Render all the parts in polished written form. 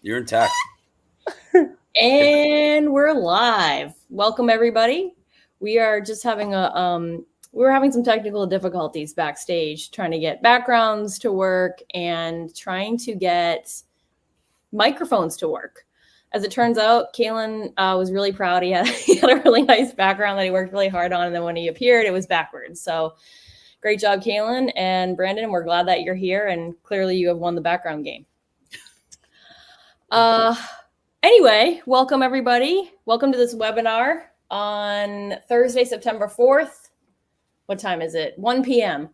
You're in tech. And we're live. Welcome everybody. We are just having we were having some technical difficulties backstage trying to get backgrounds to work and trying to get microphones to work. As it turns out, Kalen was really proud. He had a really nice background that he worked really hard on, and then when he appeared, it was backwards. So great job, Kalen and Brandon. We're glad that you're here, and clearly you have won the background game. Anyway, welcome everybody. Welcome to this webinar on Thursday, September 4th. What time is it? 1 p.m.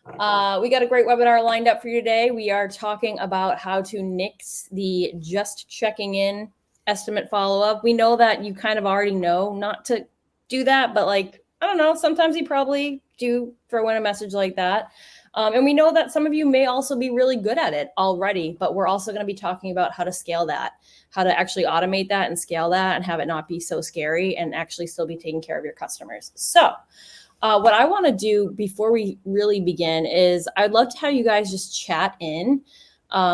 We got a great webinar lined up for you today. We are talking about how to nix the just checking in estimate follow-up. We know that you kind of already know not to do that, but I don't know, sometimes you probably do throw in a message like that. And we know that some of you may also be really good at it already, but we're also going to be talking about how to scale that, how to actually automate that and scale that and have it not be so scary and actually still be taking care of your customers. So what I want to do before we really begin is I'd love to have you guys just chat in.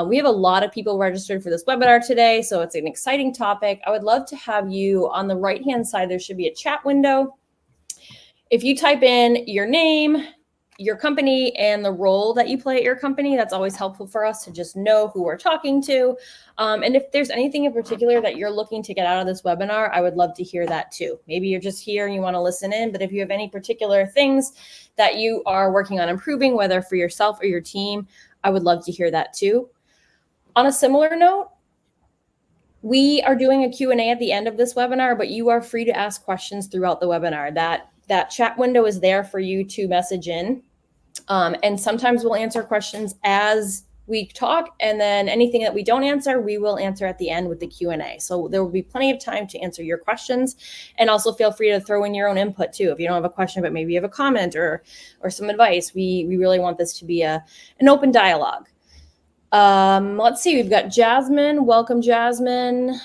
We have a lot of people registered for this webinar today, so it's an exciting topic. I would love to have you on the right-hand side. There should be a chat window. If you type in your name, your company, and the role that you play at your company, that's always helpful for us to just know who we're talking to. And if there's anything in particular that you're looking to get out of this webinar, I would love to hear that too. Maybe you're just here and you want to listen in, but if you have any particular things that you are working on improving, whether for yourself or your team, I would love to hear that too. On a similar note, we are doing a Q&A at the end of this webinar, but you are free to ask questions throughout the webinar. That chat window is there for you to message in. And sometimes we'll answer questions as we talk, and then anything that we don't answer, we will answer at the end with the Q&A. So there will be plenty of time to answer your questions, and also feel free to throw in your own input too. If you don't have a question, but maybe you have a comment or some advice, we really want this to be an open dialogue. Let's see, we've got Jasmine. Welcome, Jasmine.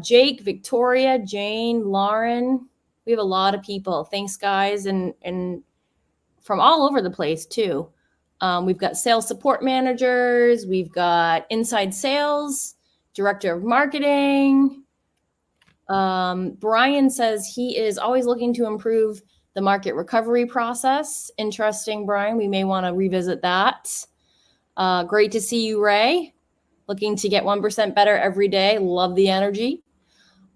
Jake, Victoria, Jane, Lauren. We have a lot of people. Thanks, guys, and from all over the place too. We've got sales support managers. We've got inside sales, director of marketing. Brian says he is always looking to improve the market recovery process. Interesting, Brian. We may want to revisit that. Great to see you, Ray. Looking to get 1% better every day. Love the energy.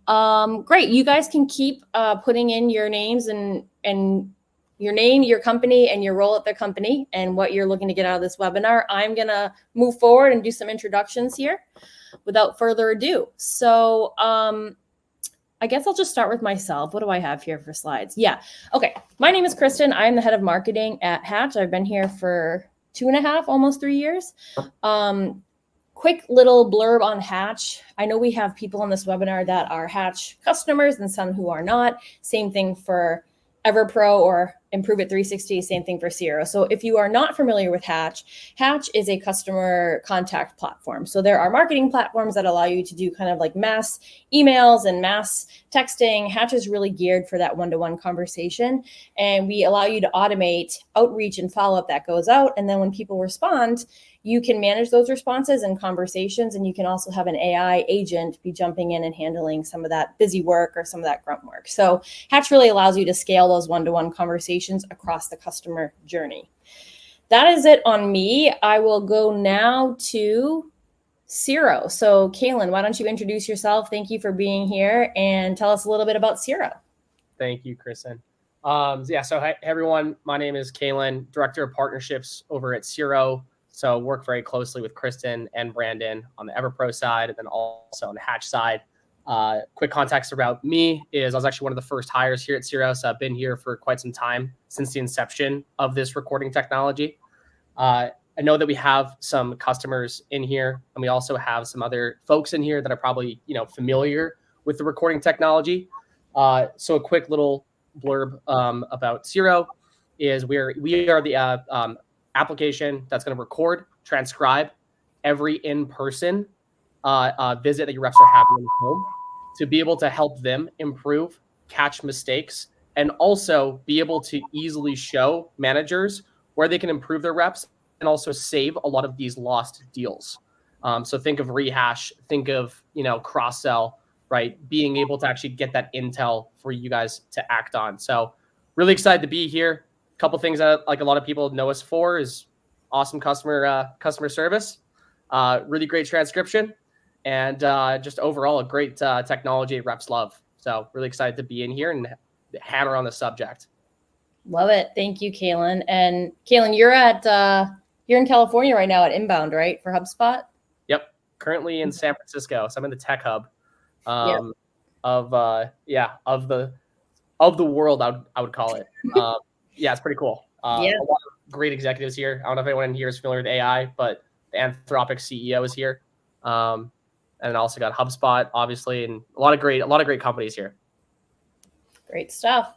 Great. You guys can keep putting in your names and your name, your company, and your role at the company and what you're looking to get out of this webinar. I'm going to move forward and do some introductions here without further ado. So I guess I'll just start with myself. What do I have here for slides? Yeah. Okay. My name is Kristen. I'm the head of marketing at Hatch. I've been here for 2.5, almost 3 years. Quick little blurb on Hatch. I know we have people on this webinar that are Hatch customers and some who are not. Same thing for EverPro or Improveit360, same thing for Siro. So if you are not familiar with Hatch, Hatch is a customer contact platform. So there are marketing platforms that allow you to do kind of like mass emails and mass texting. Hatch is really geared for that one-to-one conversation. And we allow you to automate outreach and follow-up that goes out. And then when people respond, you can manage those responses and conversations, and you can also have an AI agent be jumping in and handling some of that busy work or some of that grunt work. So Hatch really allows you to scale those one-to-one conversations across the customer journey. That is it on me. I will go now to Siro. So Kalen, why don't you introduce yourself? Thank you for being here and tell us a little bit about Siro. Thank you, Kristen. So hi, everyone. My name is Kalen, Director of Partnerships over at Siro. So work very closely with Kristen and Brandon on the EverPro side, and then also on the Hatch side. Quick context about me is I was actually one of the first hires here at Siro. So I've been here for quite some time, since the inception of this recording technology. I know that we have some customers in here, and we also have some other folks in here that are probably familiar with the recording technology. So a quick little blurb about Siro is we are the application that's going to record, transcribe every in-person visit that your reps are having in the home to be able to help them improve, catch mistakes, and also be able to easily show managers where they can improve their reps and also save a lot of these lost deals. So think of rehash, think of, cross sell, right? Being able to actually get that intel for you guys to act on. So really excited to be here. A couple things that like a lot of people know us for is awesome customer service, really great transcription, and just overall a great technology reps love. So really excited to be in here and hammer on the subject. Love it. Thank you, Kaylin. And Kaylin, you're in California right now at Inbound, right? For HubSpot? Yep. Currently in San Francisco. So I'm in the tech hub Yep. of the world, I would call it. Yeah, it's pretty cool. Yeah. A lot of great executives here. I don't know if anyone in here is familiar with AI, but the Anthropic CEO is here. And also got HubSpot, obviously, and a lot of great companies here. Great stuff.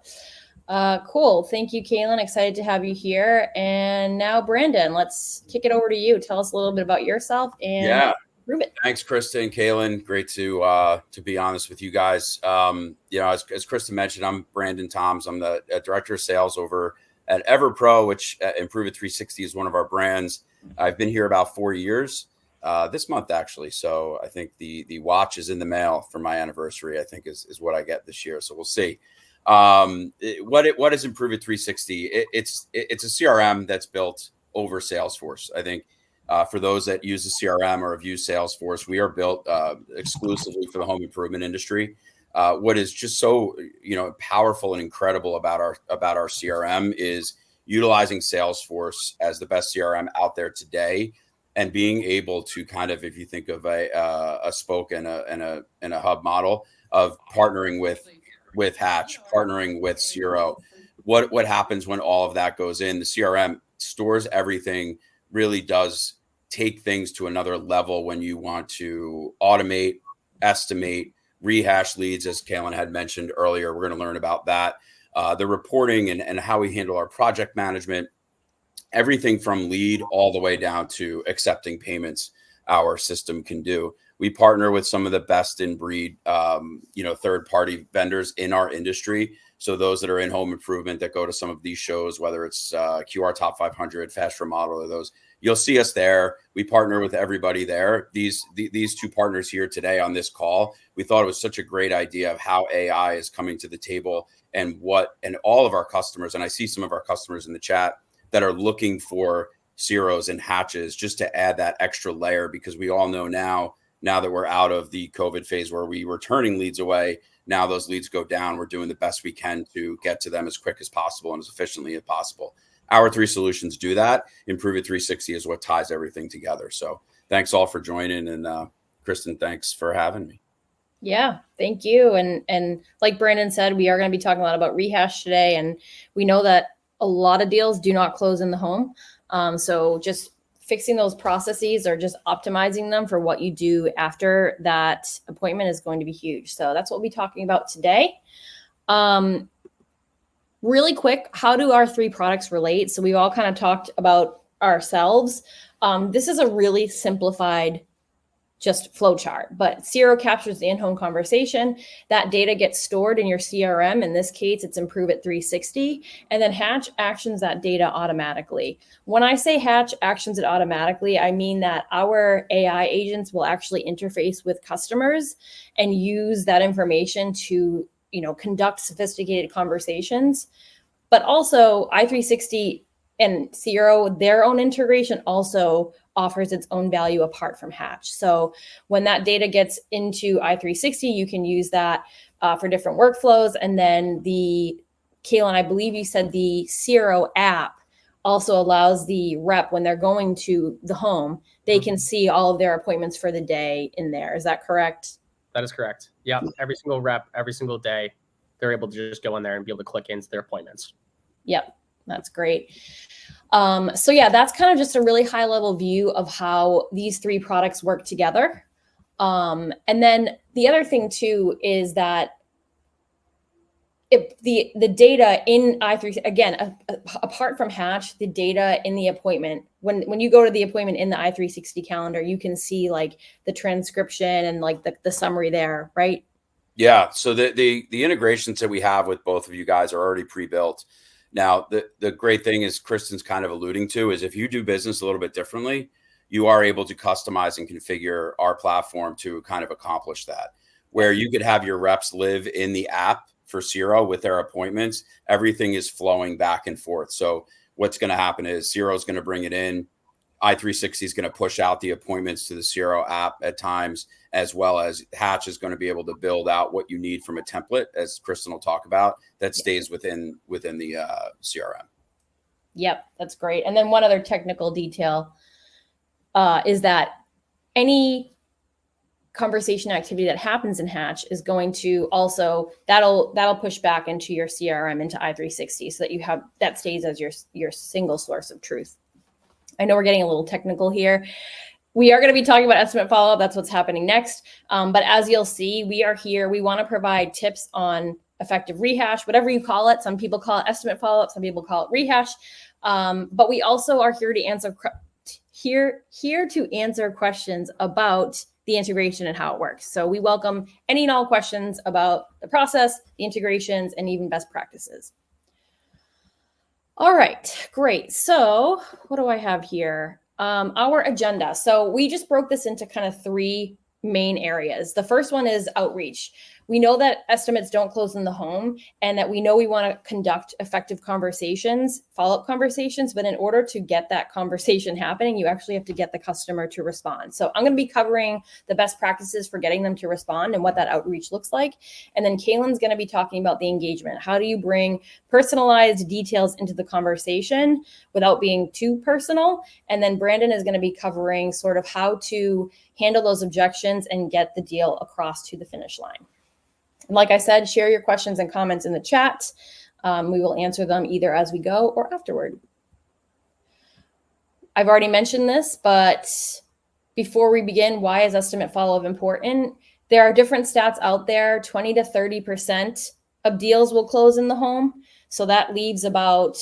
Cool. Thank you, Kaylin. Excited to have you here. And now, Brandon, let's kick it over to you. Tell us a little bit about yourself and prove it. Thanks, Krista and Kaylin. Great to be honest with you guys. As Krista mentioned, I'm Brandon Toms. I'm the director of sales over at EverPro, which Improveit360 is one of our brands. I've been here about 4 years this month, actually. So I think the watch is in the mail for my anniversary, I think is what I get this year. So we'll see. What is Improveit360? It's a CRM that's built over Salesforce. I think for those that use the CRM or have used Salesforce, we are built exclusively for the home improvement industry. What is just so powerful and incredible about our CRM is utilizing Salesforce as the best CRM out there today, and being able to kind of, if you think of a spoke and a hub model of partnering with Hatch, partnering with Siro. What happens when all of that goes in? The CRM stores everything, really does take things to another level when you want to automate, estimate, rehash leads, as Kaylin had mentioned earlier. We're going to learn about that. The reporting and how we handle our project management, everything from lead all the way down to accepting payments, our system can do. We partner with some of the best in breed, third-party vendors in our industry. So those that are in home improvement that go to some of these shows, whether it's QR Top 500, Fast Remodel, or those, you'll see us there. We partner with everybody there. These two partners here today on this call, we thought it was such a great idea of how AI is coming to the table and all of our customers. And I see some of our customers in the chat that are looking for Ciros and Hatches just to add that extra layer, because we all know now that we're out of the COVID phase where we were turning leads away, now those leads go down. We're doing the best we can to get to them as quick as possible and as efficiently as possible. Our three solutions do that. Improveit360 is what ties everything together. So thanks all for joining. And Kristen, thanks for having me. Yeah, thank you. And like Brandon said, we are going to be talking a lot about rehash today. And we know that a lot of deals do not close in the home. So just fixing those processes or just optimizing them for what you do after that appointment is going to be huge. So that's what we'll be talking about today. Really quick, how do our three products relate? So we've all kind of talked about ourselves. This is a really simplified just flow chart, but Siro captures the in-home conversation. That data gets stored in your CRM. In this case, it's Improveit360, and then Hatch actions that data automatically. When I say Hatch actions it automatically, I mean that our AI agents will actually interface with customers and use that information to, conduct sophisticated conversations. But also i360 and Siro, their own integration also offers its own value apart from Hatch. So when that data gets into i360, you can use that for different workflows. And then Kaylin, I believe you said the Siro app also allows the rep, when they're going to the home, they can see all of their appointments for the day in there. Is that correct? That is correct. Yeah. Every single rep, every single day, they're able to just go in there and be able to click into their appointments. Yep. That's great. So yeah, that's kind of just a really high level view of how these three products work together. And then the other thing too is that if the data in i3, again, apart from Hatch, the data in the appointment, when you go to the appointment in the i360 calendar, you can see like the transcription and like the summary there, right? Yeah. So the integrations that we have with both of you guys are already pre-built. Now, the great thing is Kristen's kind of alluding to is if you do business a little bit differently, you are able to customize and configure our platform to kind of accomplish that, where you could have your reps live in the app for Siro with their appointments. Everything is flowing back and forth. So what's going to happen is Siro is going to bring it in. i360 is going to push out the appointments to the Siro app at times, as well as Hatch is going to be able to build out what you need from a template, as Kristen will talk about, that stays within the CRM. Yep, that's great. And then one other technical detail is that any conversation activity that happens in Hatch is going to also, that'll push back into your CRM, into i360, so that you have, that stays as your single source of truth. I know we're getting a little technical here. We are going to be talking about estimate follow-up. That's what's happening next. But as you'll see, we are here. We want to provide tips on effective rehash, whatever you call it. Some people call it estimate follow-up. Some people call it rehash. But we also are here to answer questions about the integration and how it works. So we welcome any and all questions about the process, the integrations, and even best practices. All right, great. So what do I have here? Our agenda. So we just broke this into kind of three main areas. The first one is outreach. We know that estimates don't close in the home, and that we know we want to conduct effective conversations, follow-up conversations, but in order to get that conversation happening, you actually have to get the customer to respond. So I'm going to be covering the best practices for getting them to respond and what that outreach looks like. And then Kaylin's going to be talking about the engagement. How do you bring personalized details into the conversation without being too personal? And then Brandon is going to be covering sort of how to handle those objections and get the deal across to the finish line. Like I said, share your questions and comments in the chat. We will answer them either as we go or afterward. I've already mentioned this, but before we begin, why is estimate follow-up important? There are different stats out there. 20 to 30% of deals will close in the home. So that leaves about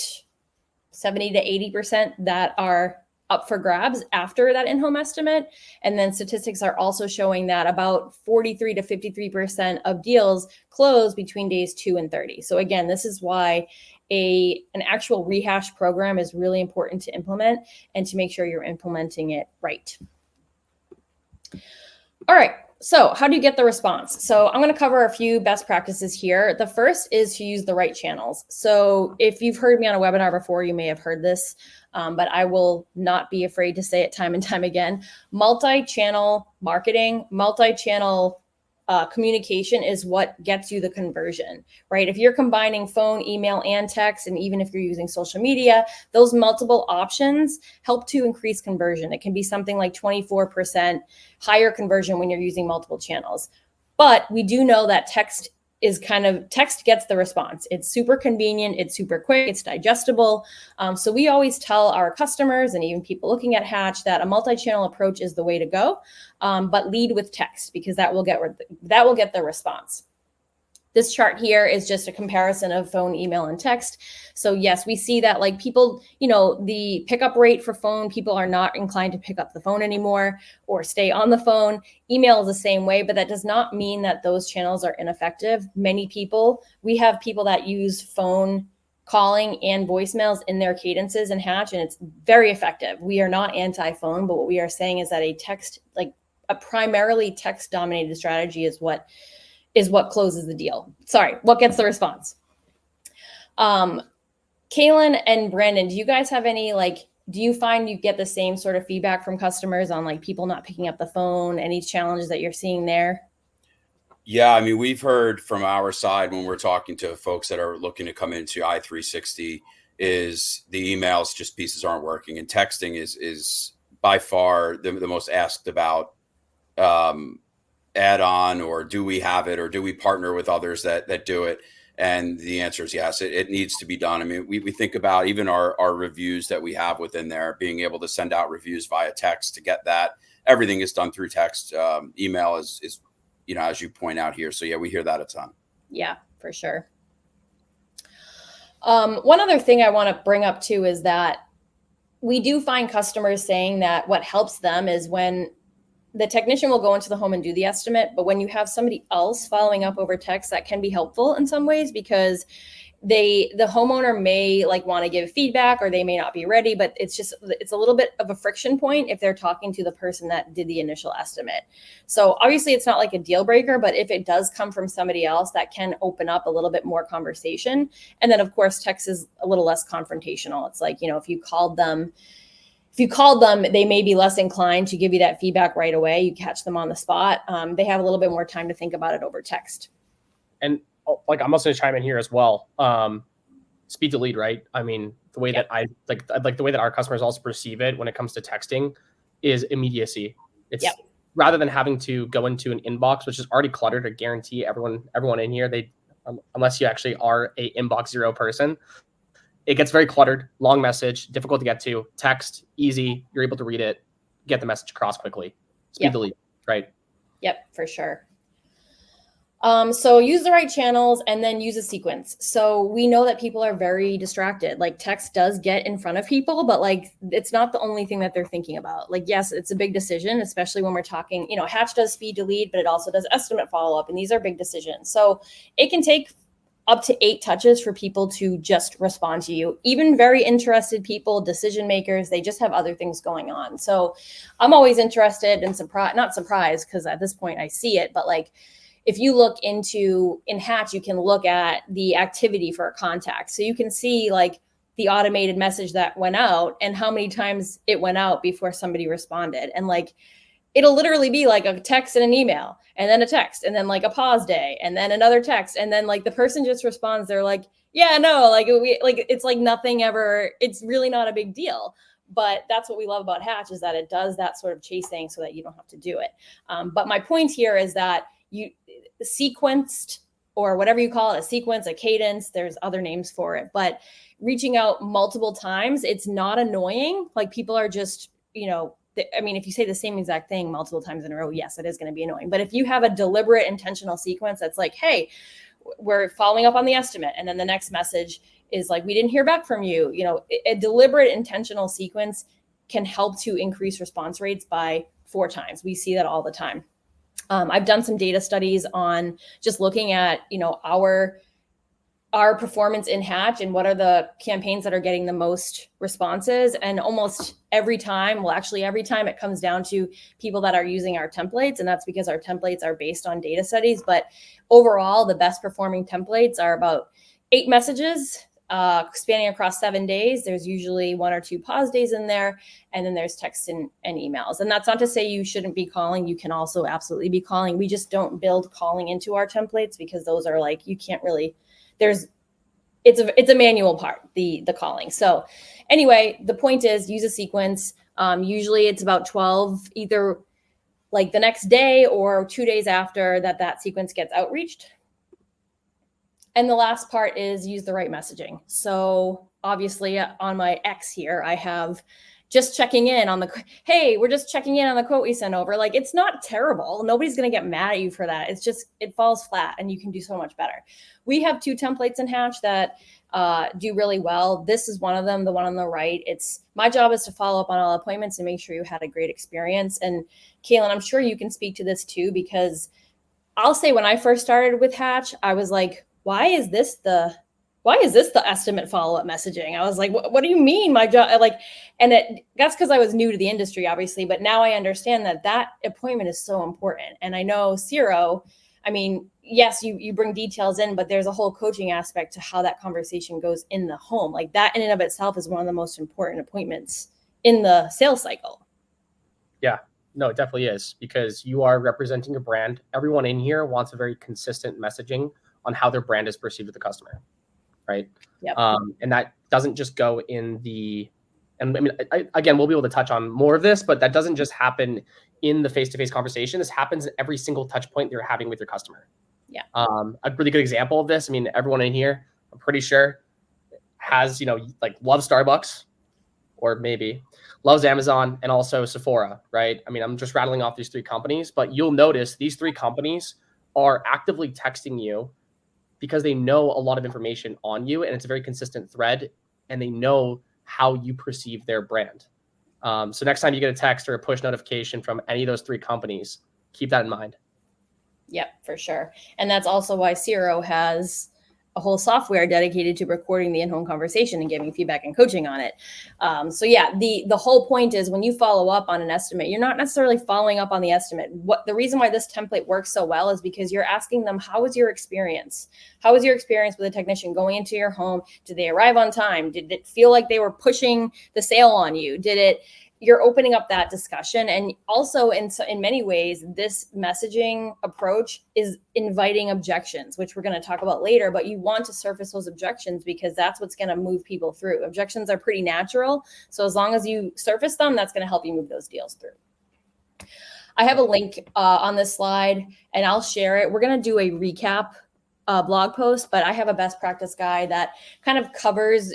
70 to 80% that are up for grabs after that in-home estimate. And then statistics are also showing that about 43 to 53% of deals close between days 2 and 30. So again, this is why an actual rehash program is really important to implement, and to make sure you're implementing it right. All right. So how do you get the response? So I'm going to cover a few best practices here. The first is to use the right channels. So if you've heard me on a webinar before, you may have heard this, but I will not be afraid to say it time and time again. Multi-channel marketing, multi-channel communication is what gets you the conversion, right? If you're combining phone, email, and text, and even if you're using social media, those multiple options help to increase conversion. It can be something like 24% higher conversion when you're using multiple channels. But we do know that text gets the response. It's super convenient, it's super quick, it's digestible. So we always tell our customers and even people looking at Hatch that a multi-channel approach is the way to go, but lead with text, because that will get the response. This chart here is just a comparison of phone, email, and text. So yes, we see that like people, the pickup rate for phone, people are not inclined to pick up the phone anymore or stay on the phone. Email is the same way, but that does not mean that those channels are ineffective. We have people that use phone calling and voicemails in their cadences in Hatch, and it's very effective. We are not anti-phone, but what we are saying is that a primarily text-dominated strategy is what closes the deal. Sorry, what gets the response? Kaylin and Brandon, do you guys have any, do you find you get the same sort of feedback from customers on people not picking up the phone, any challenges that you're seeing there? Yeah, I mean, we've heard from our side when we're talking to folks that are looking to come into i360 is the emails, just pieces aren't working, and texting is by far the most asked about add-on, or do we have it, or do we partner with others that do it? And the answer is yes, it needs to be done. I mean, we think about even our reviews that we have within there, being able to send out reviews via text to get that. Everything is done through text. Email is as you point out here. So yeah, we hear that a ton. Yeah, for sure. One other thing I want to bring up too is that we do find customers saying that what helps them is when the technician will go into the home and do the estimate, but when you have somebody else following up over text, that can be helpful in some ways, because the homeowner may like want to give feedback, or they may not be ready, but it's a little bit of a friction point if they're talking to the person that did the initial estimate. So obviously it's not like a deal breaker, but if it does come from somebody else, that can open up a little bit more conversation. And then of course, text is a little less confrontational. It's like, if you called them, they may be less inclined to give you that feedback right away. You catch them on the spot. They have a little bit more time to think about it over text. And like, I'm also going to chime in here as well. Speed to lead, right? I mean, the way that I like the way that our customers also perceive it when it comes to texting is immediacy. It's rather than having to go into an inbox, which is already cluttered. I guarantee everyone in here, unless you actually are a inbox zero person, it gets very cluttered, long message, difficult to get to. Text, easy. You're able to read it, get the message across quickly. Speed to lead, right? Yep, for sure. So use the right channels and then use a sequence. So we know that people are very distracted. Like text does get in front of people, but like it's not the only thing that they're thinking about. Like, yes, it's a big decision, especially when we're talking, Hatch does speed to lead, but it also does estimate follow-up. And these are big decisions. So it can take up to 8 touches for people to just respond to you. Even very interested people, decision makers, they just have other things going on. So I'm always interested and not surprised, because at this point I see it, but like, if you look in Hatch, you can look at the activity for a contact. So you can see like the automated message that went out and how many times it went out before somebody responded. And like, it'll literally be like a text and an email, and then a text, and then like a pause day, and then another text. And then like the person just responds. They're like, yeah, no, it's like nothing ever. It's really not a big deal. But that's what we love about Hatch, is that it does that sort of chasing so that you don't have to do it. But my point here is that you sequenced, or whatever you call it, a sequence, a cadence, there's other names for it, but reaching out multiple times, it's not annoying. Like people are just, if you say the same exact thing multiple times in a row, yes, it is going to be annoying. But if you have a deliberate, intentional sequence that's like, hey, we're following up on the estimate, and then the next message is like, we didn't hear back from you. A deliberate, intentional sequence can help to increase response rates by 4 times. We see that all the time. I've done some data studies on just looking at, our performance in Hatch and what are the campaigns that are getting the most responses. And almost every time it comes down to people that are using our templates. And that's because our templates are based on data studies. But overall, the best performing templates are about 8 messages, spanning across 7 days. There's usually 1 or 2 pause days in there. And then there's texts and emails. And that's not to say you shouldn't be calling. You can also absolutely be calling. We just don't build calling into our templates, because those are like, you can't really, it's a manual part, the calling. So anyway, the point is, use a sequence. Usually it's about 12, either like the next day or 2 days after that sequence gets outreached. And the last part is use the right messaging. So obviously on my X here, I have just checking in on hey, we're just checking in on the quote we sent over. Like, it's not terrible. Nobody's going to get mad at you for that. It's just, it falls flat and you can do so much better. We have 2 templates in Hatch that do really well. This is one of them, the one on the right. It's my job is to follow up on all appointments and make sure you had a great experience. And Kaylin, I'm sure you can speak to this too, because I'll say when I first started with Hatch, I was like, why is this the estimate follow-up messaging? I was like, what do you mean my job? That's because I was new to the industry, obviously, but now I understand that appointment is so important. And I know Siro, yes, you bring details in, but there's a whole coaching aspect to how that conversation goes in the home. Like, that in and of itself is one of the most important appointments in the sales cycle. Yeah, no, it definitely is, because you are representing a brand. Everyone in here wants a very consistent messaging on how their brand is perceived with the customer, right? Yep. And that doesn't just go in again, we'll be able to touch on more of this, but that doesn't just happen in the face-to-face conversation. This happens in every single touch point you're having with your customer. Yeah. A really good example of this, everyone in here, I'm pretty sure, has, loves Starbucks, or maybe loves Amazon, and also Sephora, right? I'm just rattling off these 3 companies, but you'll notice these 3 companies are actively texting you because they know a lot of information on you, and it's a very consistent thread, and they know how you perceive their brand. So next time you get a text or a push notification from any of those 3 companies, keep that in mind. Yep, for sure. And that's also why Siro has a whole software dedicated to recording the in-home conversation and giving feedback and coaching on it. So yeah, the whole point is when you follow up on an estimate, you're not necessarily following up on the estimate. What the reason why this template works so well is because you're asking them, how was your experience? How was your experience with a technician going into your home? Did they arrive on time? Did it feel like they were pushing the sale on you? You're opening up that discussion. And also in many ways, this messaging approach is inviting objections, which we're going to talk about later, but you want to surface those objections because that's what's going to move people through. Objections are pretty natural. So as long as you surface them, that's going to help you move those deals through. I have a link on this slide and I'll share it. We're going to do a recap blog post, but I have a best practice guide that kind of covers,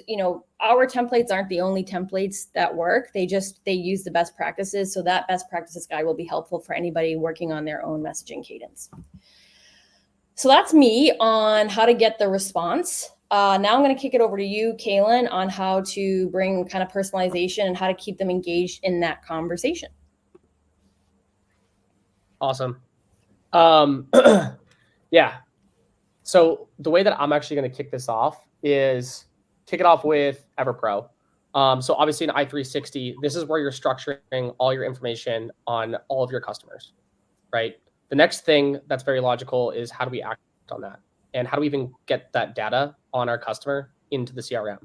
our templates aren't the only templates that work. They use the best practices. So that best practices guide will be helpful for anybody working on their own messaging cadence. So that's me on how to get the response. Now I'm going to kick it over to you, Kaylin, on how to bring kind of personalization and how to keep them engaged in that conversation. Awesome. Yeah. So the way that I'm actually going to kick this off is kick it off with EverPro. So obviously in i360, this is where you're structuring all your information on all of your customers, right? The next thing that's very logical is how do we act on that? And how do we even get that data on our customer into the CRM?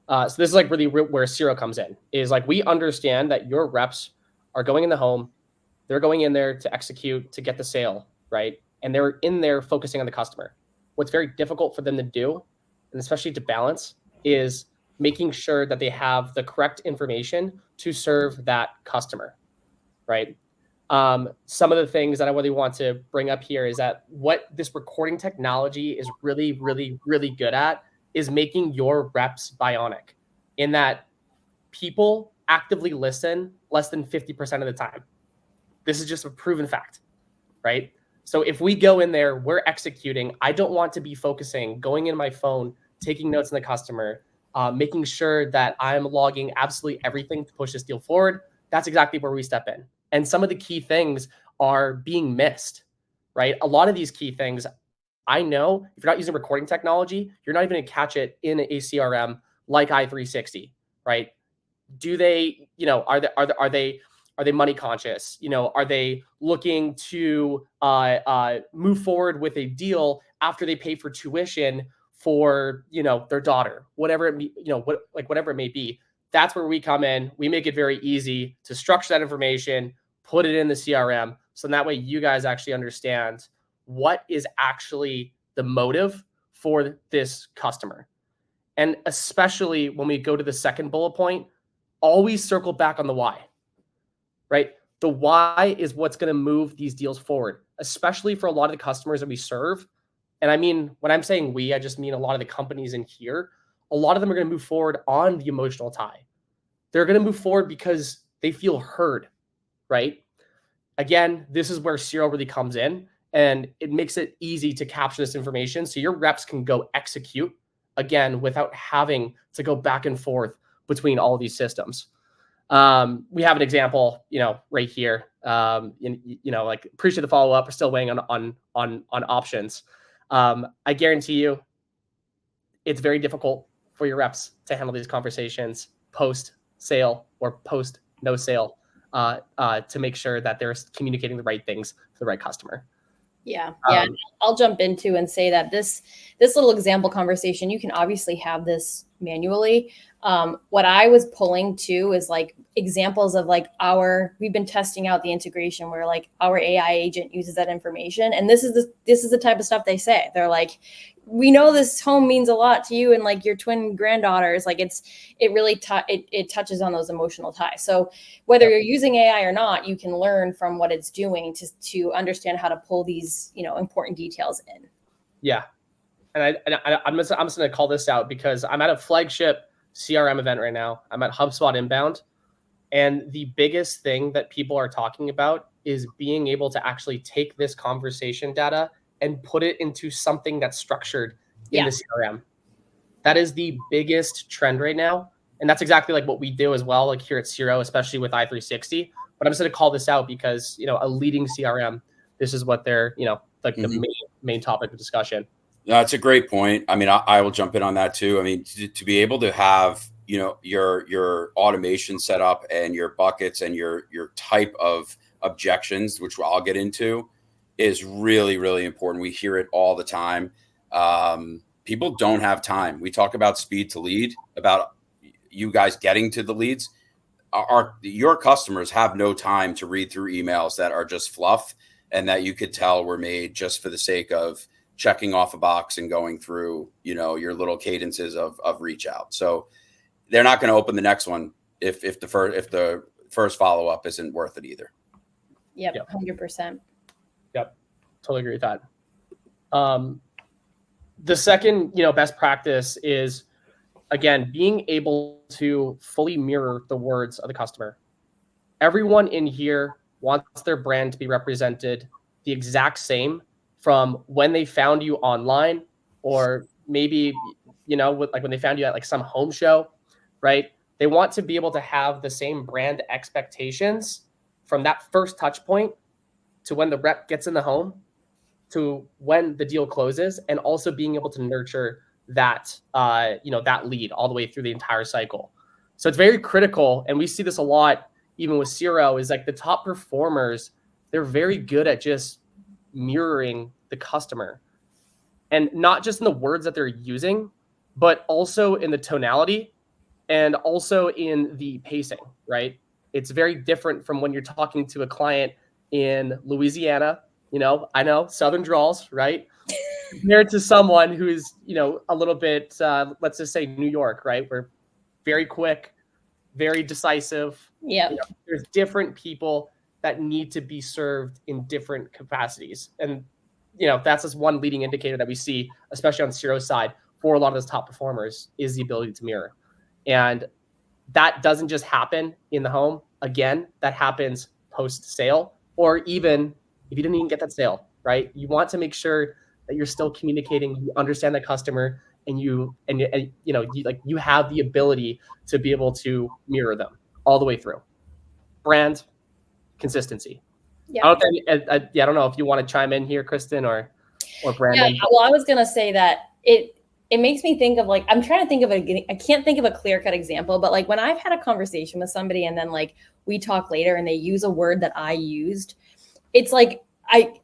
So this is like really where Siro comes in, is like we understand that your reps are going in the home, they're going in there to execute, to get the sale, right? And they're in there focusing on the customer. What's very difficult for them to do, and especially to balance, is making sure that they have the correct information to serve that customer, right? Some of the things that I really want to bring up here is that what this recording technology is really, really, really good at is making your reps bionic, in that people actively listen less than 50% of the time. This is just a proven fact, right? So if we go in there, we're executing. I don't want to be focusing, going in my phone, taking notes on the customer, making sure that I'm logging absolutely everything to push this deal forward. That's exactly where we step in. And some of the key things are being missed, right? A lot of these key things, I know if you're not using recording technology, you're not even going to catch it in a CRM like i360, right? Do they, are they money conscious? Are they looking to move forward with a deal after they pay for tuition for, their daughter, whatever whatever it may be? That's where we come in. We make it very easy to structure that information, put it in the CRM. So that way you guys actually understand what is actually the motive for this customer. And especially when we go to the second bullet point, always circle back on the why. Right? The why is what's going to move these deals forward, especially for a lot of the customers that we serve. And I mean, when I'm saying we, I just mean a lot of the companies in here. A lot of them are going to move forward on the emotional tie. They're going to move forward because they feel heard, right? Again, this is where Siro really comes in, and it makes it easy to capture this information so your reps can go execute, again, without having to go back and forth between all of these systems. We have an example, right here. Like appreciate the follow up. We're still weighing on options. I guarantee you, it's very difficult for your reps to handle these conversations post sale or post no sale, to make sure that they're communicating the right things to the right customer. Yeah. I'll jump into and say that this little example conversation, you can obviously have this manually. What I was pulling to is like examples of like we've been testing out the integration where like our AI agent uses that information. And this is the type of stuff they say. They're like, we know this home means a lot to you and like your twin granddaughters. Like it really it touches on those emotional ties. So whether you're using AI or not, you can learn from what it's doing to understand how to pull these, important details in. Yeah. And I'm just going to call this out because I'm at a flagship CRM event right now. I'm at HubSpot Inbound. And the biggest thing that people are talking about is being able to actually take this conversation data and put it into something that's structured in the CRM. That is the biggest trend right now. And that's exactly like what we do as well, like here at Siro, especially with i360. But I'm just going to call this out because, a leading CRM, this is what they're, the main topic of discussion. That's a great point. I mean, I will jump in on that too. I mean, to be able to have, you know, your automation set up and your buckets and your type of objections, which I'll get into, is really, really important. We hear it all the time. People don't have time. We talk about speed to lead, about you guys getting to the leads. Your customers have no time to read through emails that are just fluff and that you could tell were made just for the sake of checking off a box and going through, you know, your little cadences of reach out. So they're not going to open the next one if the first follow up isn't worth it either. Yep. 100%. Yep, totally agree with that. The second, best practice is, again, being able to fully mirror the words of the customer. Everyone in here wants their brand to be represented the exact same from when they found you online, or maybe, like when they found you at like some home show, right? They want to be able to have the same brand expectations from that first touch point to when the rep gets in the home to when the deal closes, and also being able to nurture that, that lead all the way through the entire cycle. So it's very critical. And we see this a lot, even with Siro, is like the top performers, they're very good at just mirroring the customer, and not just in the words that they're using, but also in the tonality and also in the pacing, right? It's very different from when you're talking to a client in Louisiana, I know Southern draws, right? Compared to someone who's, a little bit, let's just say New York, right? We're very quick, very decisive. Yeah. There's different people that need to be served in different capacities. And, that's just one leading indicator that we see, especially on Siro's side, for a lot of those top performers, is the ability to mirror. And that doesn't just happen in the home. Again, that happens post-sale, or even if you didn't even get that sale, right? You want to make sure that you're still communicating, you understand the customer, and you have the ability to be able to mirror them all the way through. Brand consistency. Yeah. I don't know if you want to chime in here, Kristen or Brandon. Yeah. Well, I was gonna say that it makes me think of, like, I'm trying to think of I can't think of a clear-cut example, but like when I've had a conversation with somebody and then like we talk later and they use a word that I used, it's like I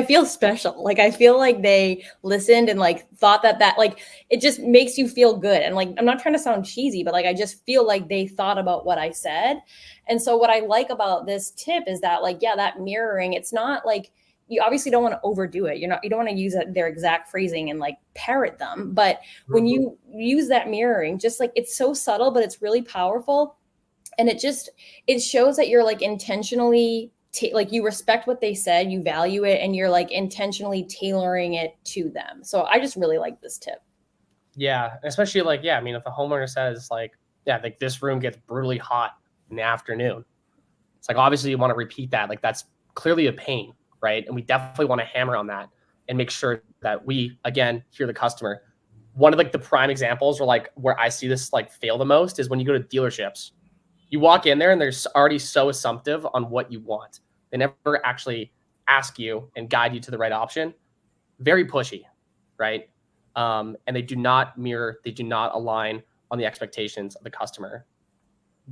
feel special. Like I feel like they listened and like thought that like it just makes you feel good. And like, I'm not trying to sound cheesy, but like I just feel like they thought about what I said. And so what I like about this tip is that, like, yeah, that mirroring, it's not like, you obviously don't want to overdo it. You don't want to use their exact phrasing and like parrot them. But when you use that mirroring, just like, it's so subtle, but it's really powerful. And it shows that you're like intentionally like you respect what they said, you value it, and you're like intentionally tailoring it to them. So I just really like this tip. Yeah, especially like, if the homeowner says like, like this room gets brutally hot in the afternoon, it's like, obviously you want to repeat that. Like that's clearly a pain, right? And we definitely want to hammer on that and make sure that we, again, hear the customer. One of like the prime examples where I see this like fail the most is when you go to dealerships. You walk in there and they're already so assumptive on what you want. They never actually ask you and guide you to the right option. Very pushy, right? And they do not mirror, they do not align on the expectations of the customer.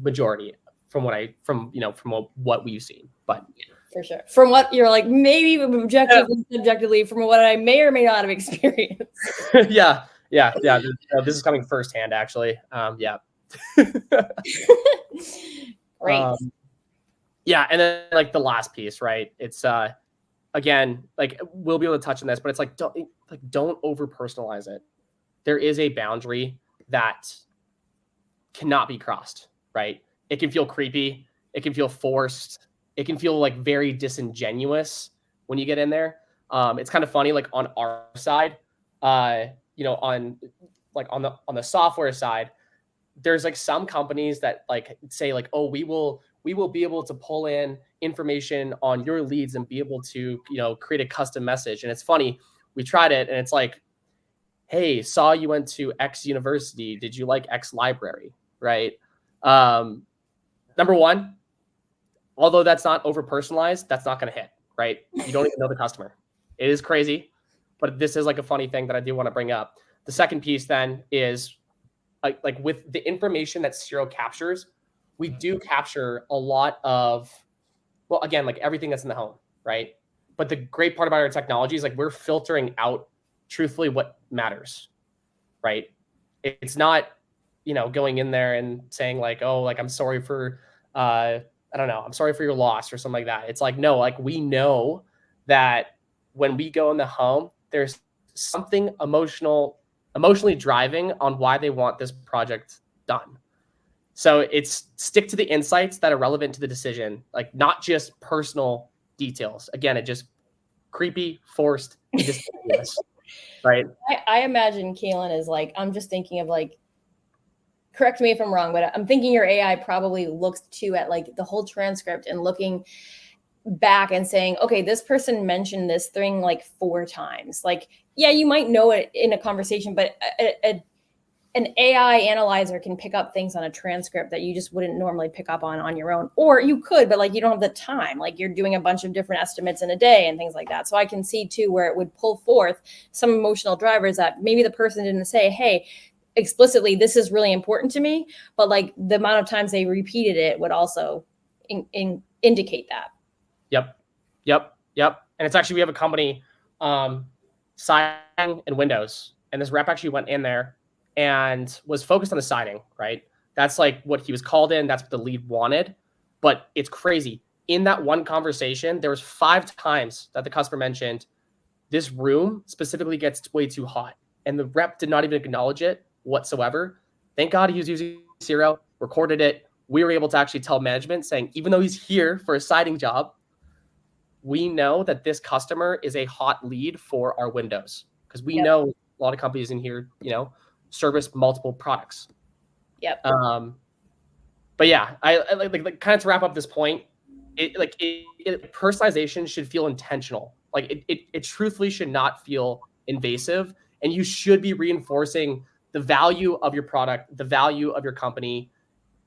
Majority from what we've seen, but for sure. From what you're like, maybe objectively, subjectively, from what I may or may not have experienced. Yeah. This is coming firsthand, actually. Yeah. Right. Yeah, and then like the last piece, right? It's again, like we'll be able to touch on this, but it's like don't over personalize it. There is a boundary that cannot be crossed, right? It can feel creepy, it can feel forced, it can feel like very disingenuous when you get in there. It's kind of funny, like on our side, on the software side, there's like some companies that like say like, oh, we will be able to pull in information on your leads and be able to, create a custom message. And it's funny, we tried it and it's like, hey, saw you went to X university. Did you like X library? Right. Number one, although that's not over personalized, that's not going to hit, right? You don't even know the customer. It is crazy. but this is like a funny thing that I do want to bring up. The second piece then is like with the information that Siro captures, we do capture a lot of, well, again, like everything that's in the home, right? But the great part about our technology is like we're filtering out truthfully what matters, right? It's not, going in there and saying like, oh, like I'm sorry for, I don't know, I'm sorry for your loss or something like that. It's like, no, like we know that when we go in the home, there's something emotionally driving on why they want this project done. So it's stick to the insights that are relevant to the decision, like not just personal details. Again, it just creepy, forced, right? I imagine Kaylin is like, I'm just thinking of like, correct me if I'm wrong, but I'm thinking your AI probably looks too at like the whole transcript and looking back and saying, okay, this person mentioned this thing like 4 times. Like, yeah, you might know it in a conversation, but an AI analyzer can pick up things on a transcript that you just wouldn't normally pick up on your own. Or you could, but like you don't have the time. Like you're doing a bunch of different estimates in a day and things like that. So I can see too where it would pull forth some emotional drivers that maybe the person didn't say, hey, explicitly, this is really important to me. But like the amount of times they repeated it would also indicate that. Yep. And it's actually, we have a company, siding and windows. And this rep actually went in there and was focused on the siding, right? That's like what he was called in. That's what the lead wanted. But it's crazy. In that one conversation, there was 5 times that the customer mentioned, this room specifically gets way too hot. And the rep did not even acknowledge it whatsoever. Thank God he was using Siro, recorded it. We were able to actually tell management saying, even though he's here for a siding job, we know that this customer is a hot lead for our windows, because we know a lot of companies in here, service multiple products. Yep. But yeah, I like kind of to wrap up this point, personalization should feel intentional. Like it truthfully should not feel invasive, and you should be reinforcing the value of your product, the value of your company,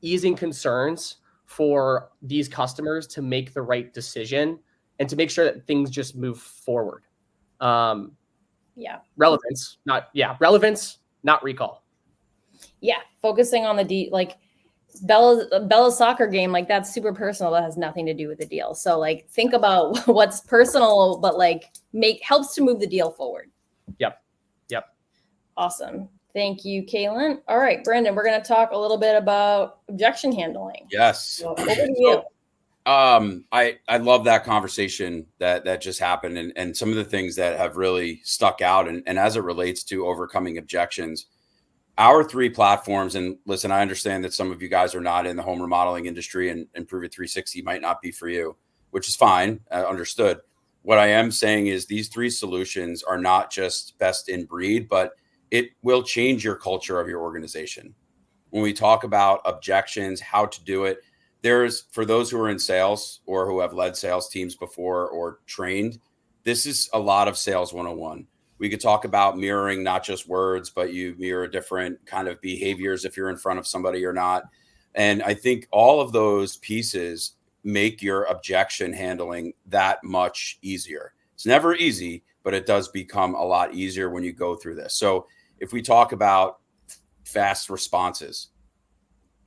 easing concerns for these customers to make the right decision and to make sure that things just move forward. Relevance, not recall. Yeah, focusing on the like Bella's soccer game, like that's super personal. That has nothing to do with the deal. So like think about what's personal, but like helps to move the deal forward. Yep. Awesome. Thank you, Kaylin. All right, Brandon, we're going to talk a little bit about objection handling. Yes. So, over to you. I love that conversation that just happened and some of the things that have really stuck out and as it relates to overcoming objections. Our 3 platforms, and listen, I understand that some of you guys are not in the home remodeling industry and Improveit360 might not be for you, which is fine, understood. What I am saying is these 3 solutions are not just best in breed, but it will change your culture of your organization. When we talk about objections, how to do it, for those who are in sales or who have led sales teams before or trained, this is a lot of sales 101. We could talk about mirroring not just words, but you mirror different kind of behaviors if you're in front of somebody or not. And I think all of those pieces make your objection handling that much easier. It's never easy, but it does become a lot easier when you go through this. So if we talk about fast responses,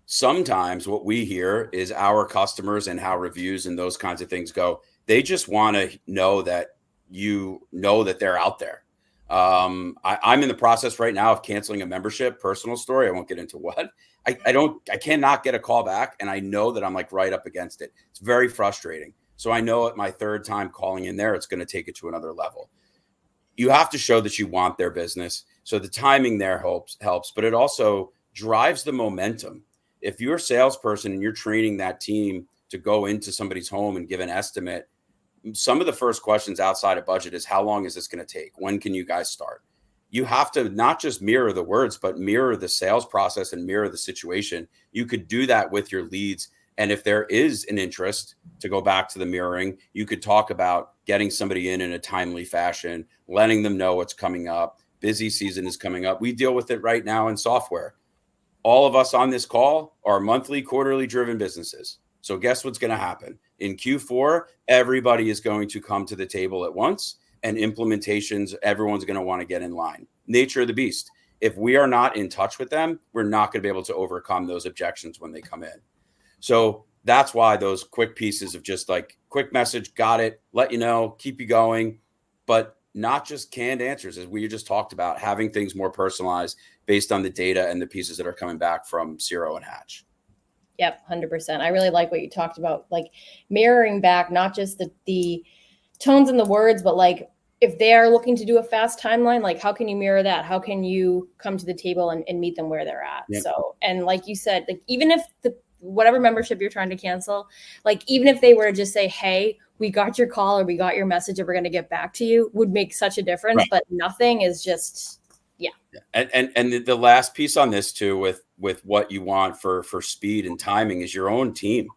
sometimes what we hear is our customers and how reviews and those kinds of things go, they just want to know that they're out there. I'm in the process right now of canceling a membership. Personal story. I won't get into what. I cannot get a call back, and I know that I'm like right up against it. It's very frustrating. So I know at my 3rd time calling in there, it's going to take it to another level. You have to show that you want their business. So the timing there helps, but it also drives the momentum. If you're a salesperson and you're training that team to go into somebody's home and give an estimate, some of the first questions outside of budget is, how long is this going to take? When can you guys start? You have to not just mirror the words, but mirror the sales process and mirror the situation. You could do that with your leads. And if there is an interest, to go back to the mirroring, you could talk about getting somebody in a timely fashion, letting them know what's coming up. Busy season is coming up. We deal with it right now in software. All of us on this call are monthly, quarterly driven businesses. So guess what's going to happen? In Q4, everybody is going to come to the table at once and implementations, everyone's going to want to get in line. Nature of the beast. If we are not in touch with them, we're not going to be able to overcome those objections when they come in. So that's why those quick pieces of just like quick message, got it, let you know, keep you going, but not just canned answers, as we just talked about, having things more personalized based on the data and the pieces that are coming back from Siro and Hatch. Yep, 100%. I really like what you talked about, like mirroring back, not just the tones and the words, but like if they are looking to do a fast timeline, like how can you mirror that? How can you come to the table and meet them where they're at? Yep. So, and like you said, like even if whatever membership you're trying to cancel, like even if they were to just say, hey, we got your call or we got your message and we're going to get back to you, would make such a difference. Right. But nothing is just, yeah. And the last piece on this too, with what you want for speed and timing is your own team.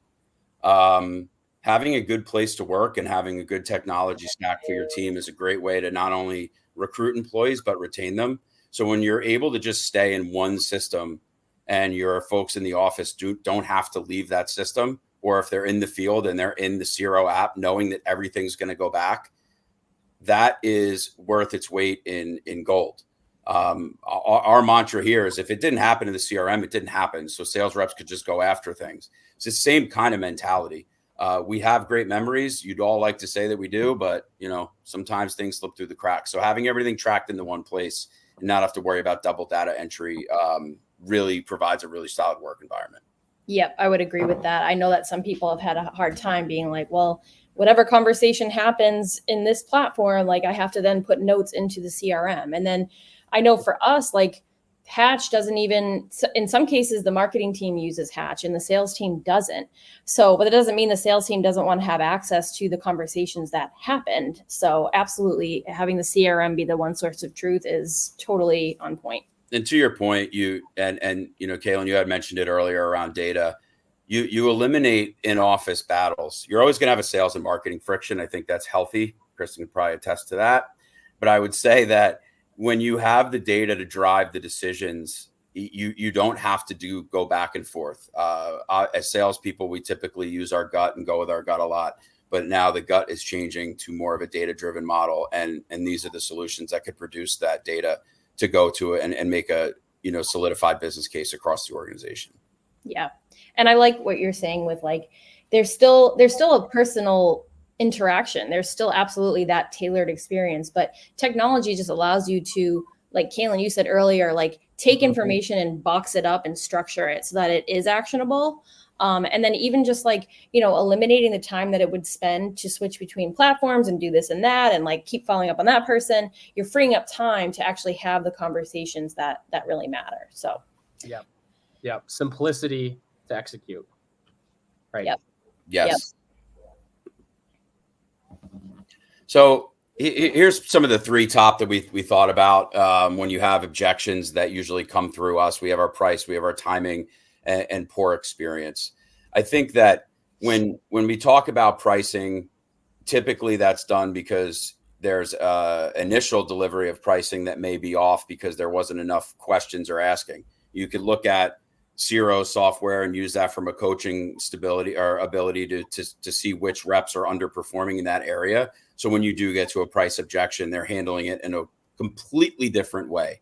Having a good place to work and having a good technology stack for your team is a great way to not only recruit employees, but retain them. So when you're able to just stay in one system and your folks in the office don't have to leave that system, or if they're in the field and they're in the Siro app, knowing that everything's going to go back, that is worth its weight in gold. Our mantra here is if it didn't happen in the CRM, it didn't happen. So sales reps could just go after things. It's the same kind of mentality. We have great memories. You'd all like to say that we do, but sometimes things slip through the cracks. So having everything tracked into one place and not have to worry about double data entry really provides a really solid work environment. Yep, I would agree with that. I know that some people have had a hard time being like, well, whatever conversation happens in this platform, like I have to then put notes into the CRM. And then I know for us, like Hatch doesn't even, in some cases, the marketing team uses Hatch and the sales team doesn't. So, but it doesn't mean the sales team doesn't want to have access to the conversations that happened. So absolutely having the CRM be the one source of truth is totally on point. And to your point, Kaylin, you had mentioned it earlier around data. You eliminate in-office battles. You're always going to have a sales and marketing friction. I think that's healthy. Kristen could probably attest to that. But I would say that when you have the data to drive the decisions, you don't have to go back and forth. As salespeople, we typically use our gut and go with our gut a lot. But now the gut is changing to more of a data-driven model, and these are the solutions that could produce that data to go to it and make a solidified business case across the organization. Yeah. And I like what you're saying with like, there's still a personal interaction. There's still absolutely that tailored experience, but technology just allows you to, like Kaylin, you said earlier, like take information and box it up and structure it so that it is actionable. And then even just like, eliminating the time that it would spend to switch between platforms and do this and that, and like keep following up on that person, you're freeing up time to actually have the conversations that really matter. So, yeah. Simplicity to execute. Right. Yep. Yes. Yep. So here's some of the three top that we thought about when you have objections that usually come through us. We have our price, we have our timing, and poor experience. I think that when we talk about pricing, typically that's done because there's initial delivery of pricing that may be off because there wasn't enough questions or asking. You could look at Siro software and use that from a coaching stability or ability to see which reps are underperforming in that area. So when you do get to a price objection, they're handling it in a completely different way.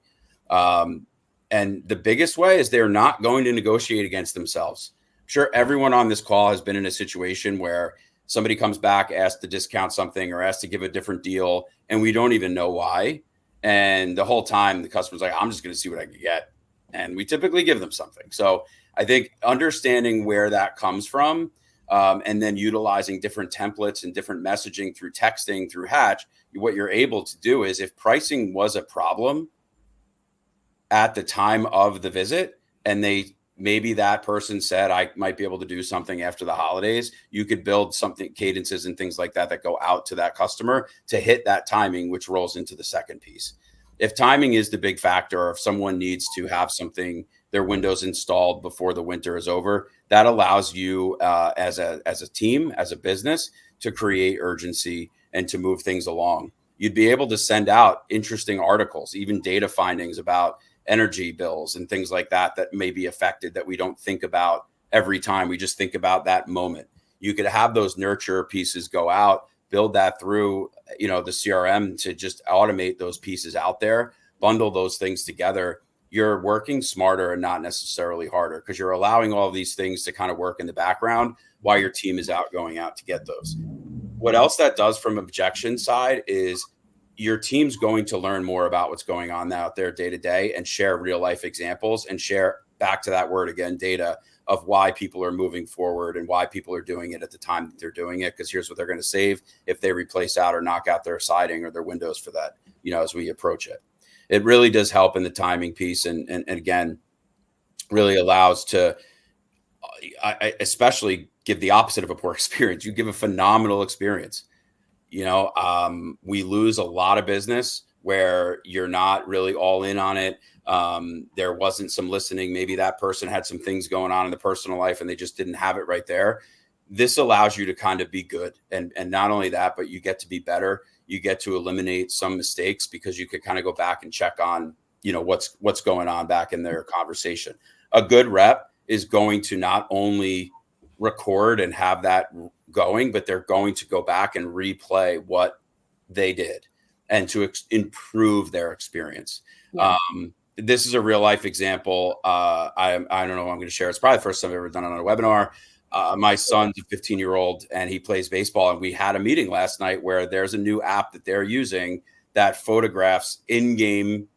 And the biggest way is they're not going to negotiate against themselves. I'm sure everyone on this call has been in a situation where somebody comes back, asks to discount something or asks to give a different deal, and we don't even know why. And the whole time the customer's like, I'm just going to see what I can get. And we typically give them something. So I think understanding where that comes from and then utilizing different templates and different messaging through texting, through Hatch, what you're able to do is if pricing was a problem at the time of the visit and maybe that person said, I might be able to do something after the holidays, you could build something, cadences and things like that go out to that customer to hit that timing, which rolls into the second piece. If timing is the big factor, or if someone needs to have their Windows installed before the winter is over, that allows you as a team, as a business, to create urgency and to move things along. You'd be able to send out interesting articles, even data findings about energy bills and things like that may be affected that we don't think about every time. We just think about that moment. You could have those nurture pieces go out, build that through the CRM to just automate those pieces out there, bundle those things together. You're working smarter and not necessarily harder, because you're allowing all of these things to kind of work in the background while your team is going out to get those. What else that does from objection side is your team's going to learn more about what's going on out there day to day and share real life examples and share, back to that word again, data of why people are moving forward and why people are doing it at the time that they're doing it. Because here's what they're going to save if they replace out or knock out their siding or their windows for that, as we approach it. It really does help in the timing piece. And again, really allows to, I especially give the opposite of a poor experience. You give a phenomenal experience. We lose a lot of business where you're not really all in on it. There wasn't some listening. Maybe that person had some things going on in the personal life and they just didn't have it right there. This allows you to kind of be good. And not only that, but you get to be better. You get to eliminate some mistakes because you could kind of go back and check on, what's going on back in their conversation. A good rep is going to not only record and have that going, but they're going to go back and replay what they did and to improve their experience. Yeah. This is a real life example. I don't know what I'm going to share. It's probably the first time I've ever done it on a webinar. My son's a 15-year-old and he plays baseball. And we had a meeting last night where there's a new app that they're using that photographs in-game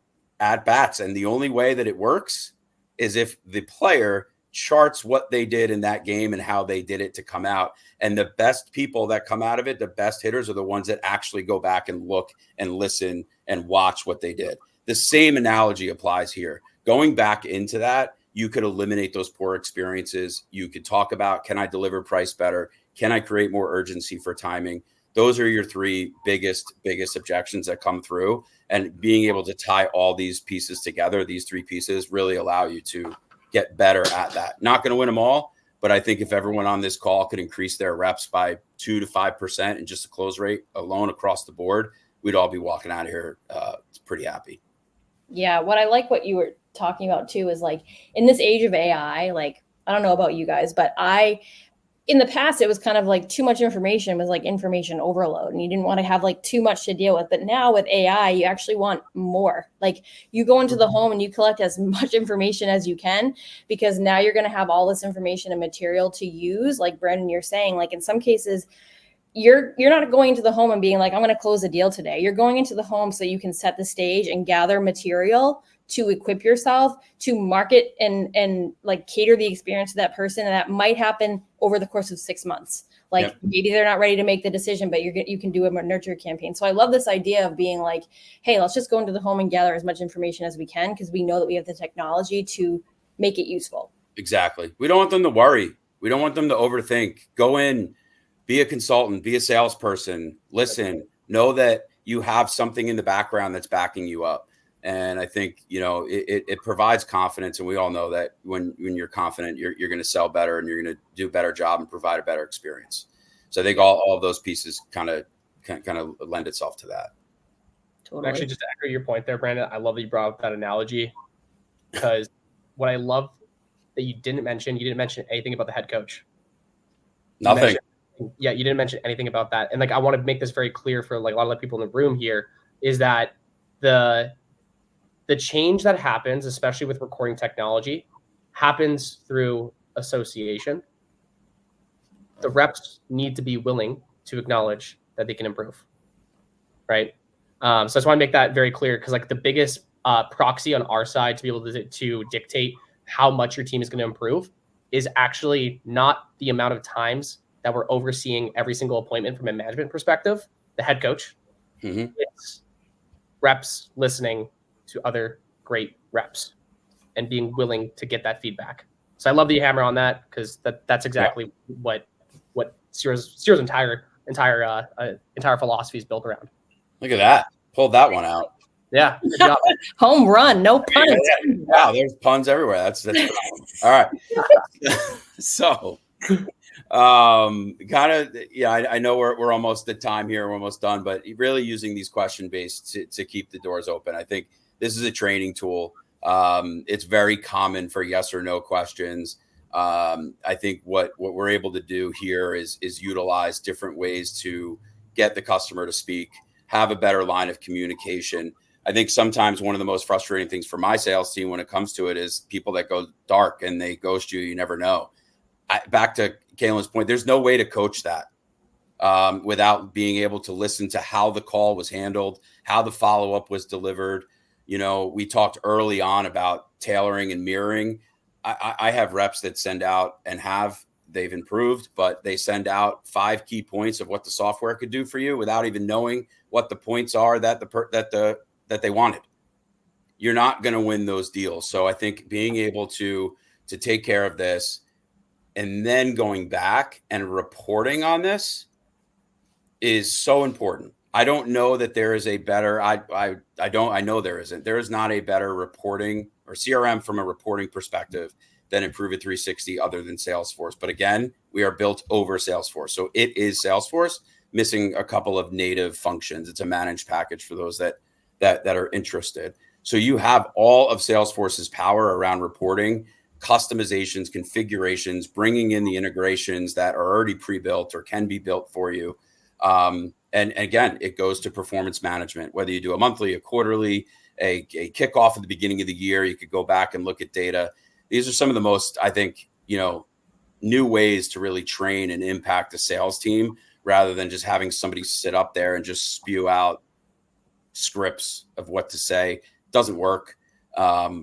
at bats. And the only way that it works is if the player charts what they did in that game and how they did it to come out. And the best people that come out of it, the best hitters, are the ones that actually go back and look and listen and watch what they did. The same analogy applies here. Going back into that, you could eliminate those poor experiences. You could talk about, can I deliver price better? Can I create more urgency for timing? Those are your three biggest objections that come through. And being able to tie all these pieces together, these three pieces, really allow you to get better at that. Not going to win them all, but I think if everyone on this call could increase their reps by 2 to 5% and just the close rate alone across the board, we'd all be walking out of here pretty happy. Yeah. What I like what you were talking about too is like in this age of AI, like, I don't know about you guys, but in the past, it was kind of like too much information was like information overload and you didn't want to have like too much to deal with. But now with AI, you actually want more. Like you go into the home and you collect as much information as you can, because now you're going to have all this information and material to use. Like Brandon, you're saying, like in some cases, you're not going into the home and being like, I'm going to close a deal today. You're going into the home so you can set the stage and gather material to equip yourself to market and like cater the experience to that person. And that might happen over the course of 6 months. Like maybe they're not ready to make the decision, but you can do a nurture campaign. So I love this idea of being like, hey, let's just go into the home and gather as much information as we can, because we know that we have the technology to make it useful. Exactly. We don't want them to worry. We don't want them to overthink. Go in, be a consultant, be a salesperson, listen, know that you have something in the background that's backing you up. And I think, it provides confidence. And we all know that when you're confident, you're going to sell better and you're going to do a better job and provide a better experience. So I think all of those pieces kind of lend itself to that. Totally. Actually, just to echo your point there, Brandon, I love that you brought up that analogy, because what I love that you didn't mention anything about the head coach. Nothing. You didn't mention anything about that. And like, I want to make this very clear for like a lot of the people in the room here, is that the change that happens, especially with recording technology, happens through association. The reps need to be willing to acknowledge that they can improve, right? So I just want to make that very clear, because like the biggest proxy on our side to be able to dictate how much your team is going to improve is actually not the amount of times that we're overseeing every single appointment from a management perspective, the head coach. Mm-hmm. It's reps listening to other great reps and being willing to get that feedback. So I love that you hammer on that, because that's exactly what Siro's entire philosophy is built around. Look at that. Pulled that one out. Yeah. Good job. Home run. No pun intended. Wow, there's puns everywhere. That's all right. So I know we're almost at time here. We're almost done, but really using these question based to keep the doors open. I think this is a training tool. It's very common for yes or no questions. I think what we're able to do here is utilize different ways to get the customer to speak, have a better line of communication. I think sometimes one of the most frustrating things for my sales team when it comes to it is people that go dark and they ghost you. You never know. Back to Kaylin's point, there's no way to coach that without being able to listen to how the call was handled, how the follow-up was delivered. You know, we talked early on about tailoring and mirroring. I have reps that send out and they've improved, but they send out 5 key points of what the software could do for you without even knowing what the points are that they wanted. You're not going to win those deals. So I think being able to take care of this and then going back and reporting on this is so important. I don't know that there is a better, I know there isn't. There is not a better reporting or CRM from a reporting perspective than Improveit360 other than Salesforce. But again, we are built over Salesforce. So it is Salesforce missing a couple of native functions. It's a managed package for those that are interested. So you have all of Salesforce's power around reporting, customizations, configurations, bringing in the integrations that are already pre-built or can be built for you. And again, it goes to performance management, whether you do a monthly, a quarterly, a kickoff at the beginning of the year, you could go back and look at data. These are some of the most, I think, new ways to really train and impact a sales team rather than just having somebody sit up there and just spew out scripts of what to say. Doesn't work.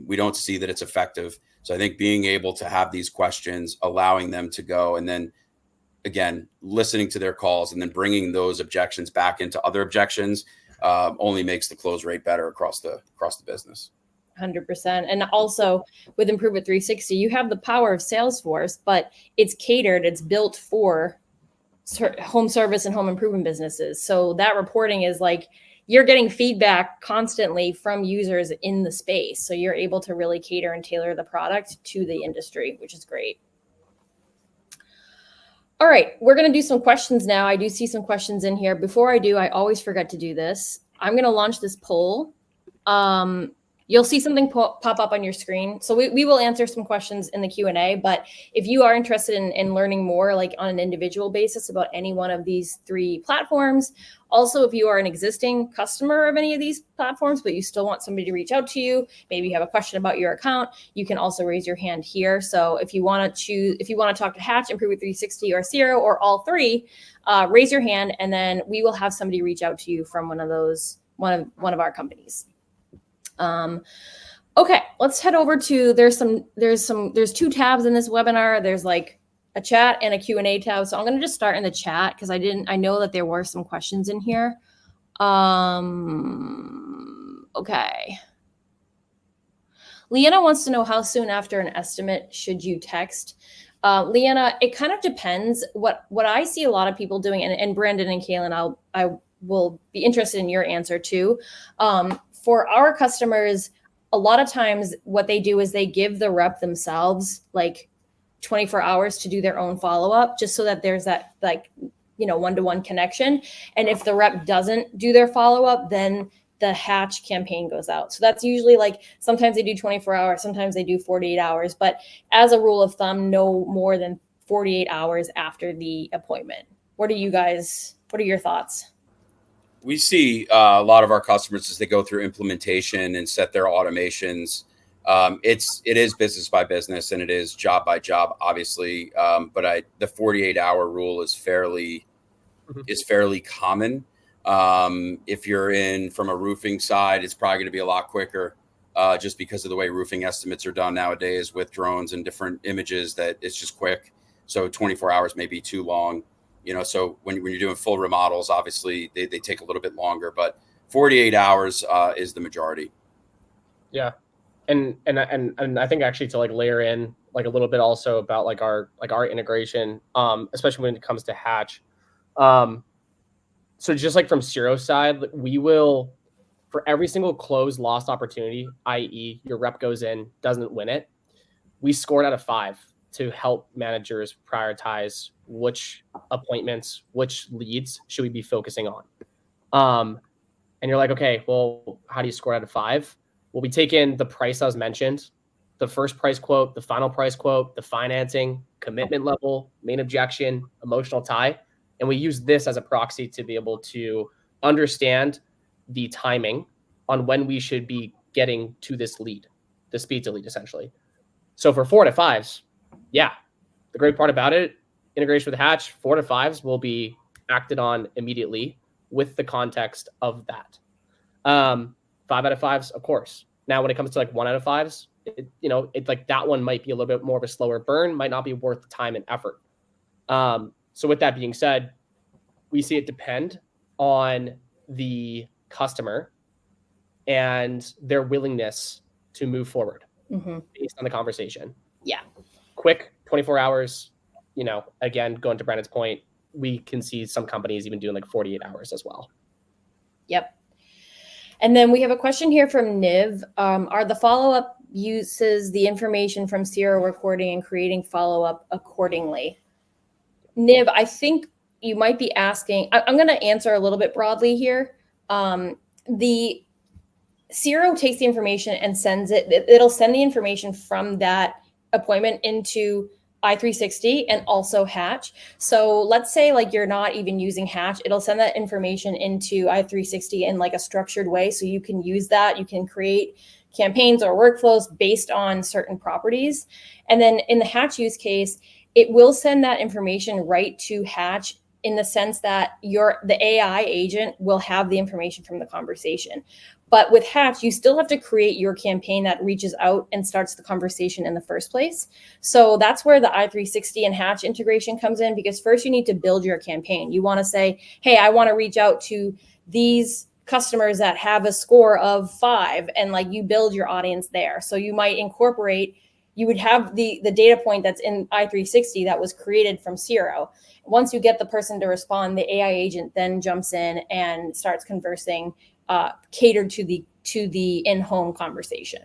We don't see that it's effective. So I think being able to have these questions, allowing them to go, and then again, listening to their calls and then bringing those objections back into other objections only makes the close rate better across the business. 100%. And also with Improveit360, you have the power of Salesforce, but it's catered, it's built for home service and home improvement businesses. So that reporting is like, you're getting feedback constantly from users in the space. So you're able to really cater and tailor the product to the industry, which is great. All right, we're going to do some questions now. I do see some questions in here. Before I do, I always forget to do this. I'm going to launch this poll. You'll see something pop up on your screen. So we will answer some questions in the Q&A, but if you are interested in learning more, like on an individual basis about any one of these 3 platforms, also if you are an existing customer of any of these platforms, but you still want somebody to reach out to you, maybe you have a question about your account, you can also raise your hand here. So if you want to talk to Hatch, Improveit360, or Siro, or all 3, raise your hand, and then we will have somebody reach out to you from one of our companies. Okay, let's head over to, there's 2 tabs in this webinar. There's like a chat and a Q&A tab. So I'm going to just start in the chat because I know that there were some questions in here. Okay. Leanna wants to know how soon after an estimate should you text? Leanna, it kind of depends. What I see a lot of people doing, and Brandon and Kaylin, I will be interested in your answer too. For our customers, a lot of times what they do is they give the rep themselves like 24 hours to do their own follow-up, just so that there's that one-to-one connection. And if the rep doesn't do their follow-up, then the Hatch campaign goes out. So that's usually like, sometimes they do 24 hours, sometimes they do 48 hours, but as a rule of thumb, no more than 48 hours after the appointment. What are your thoughts? We see a lot of our customers as they go through implementation and set their automations. It is business by business and it is job by job, obviously. But the 48-hour rule is fairly common. If you're in from a roofing side, it's probably going to be a lot quicker, just because of the way roofing estimates are done nowadays with drones and different images, that it's just quick. So 24 hours may be too long. So when you're doing full remodels, obviously they take a little bit longer, but 48 hours is the majority. Yeah. And I think actually to like layer in like a little bit also about like our integration, especially when it comes to Hatch. So just like from Siro's side, we will, for every single closed lost opportunity, i.e. your rep goes in, doesn't win it, we score it out of 5 to help managers prioritize which appointments, which leads should we be focusing on. And you're like, okay, well, how do you score out of 5? Well, we take in the price I was mentioned, the first price quote, the final price quote, the financing, commitment level, main objection, emotional tie. And we use this as a proxy to be able to understand the timing on when we should be getting to this lead, the speed to lead, essentially. So for 4 to 5s, yeah, the great part about it, integration with Hatch, 4 to 5s will be acted on immediately with the context of that. 5 out of 5s, of course. Now, when it comes to like 1 out of 5s, it's like that one might be a little bit more of a slower burn, might not be worth the time and effort. So with that being said, we see it depend on the customer and their willingness to move forward based on the conversation. Yeah. Quick, 24 hours, again, going to Brandon's point, we can see some companies even doing like 48 hours as well. Yep. And then we have a question here from Niv. Are the follow-up uses the information from Siro recording and creating follow-up accordingly? Niv, I think you might be asking, I'm going to answer a little bit broadly here. The Siro takes the information and sends it. It'll send the information from that appointment into i360 and also Hatch. So let's say like you're not even using Hatch, it'll send that information into i360 in like a structured way. So you can use that. You can create campaigns or workflows based on certain properties. And then in the Hatch use case, it will send that information right to Hatch in the sense that the AI agent will have the information from the conversation. But with Hatch, you still have to create your campaign that reaches out and starts the conversation in the first place. So that's where the i360 and Hatch integration comes in, because first you need to build your campaign. You want to say, hey, I want to reach out to these customers that have a score of 5, and like you build your audience there. So you might incorporate, you would have the data point that's in i360 that was created from Siro. Once you get the person to respond, the AI agent then jumps in and starts conversing, catered to the in-home conversation.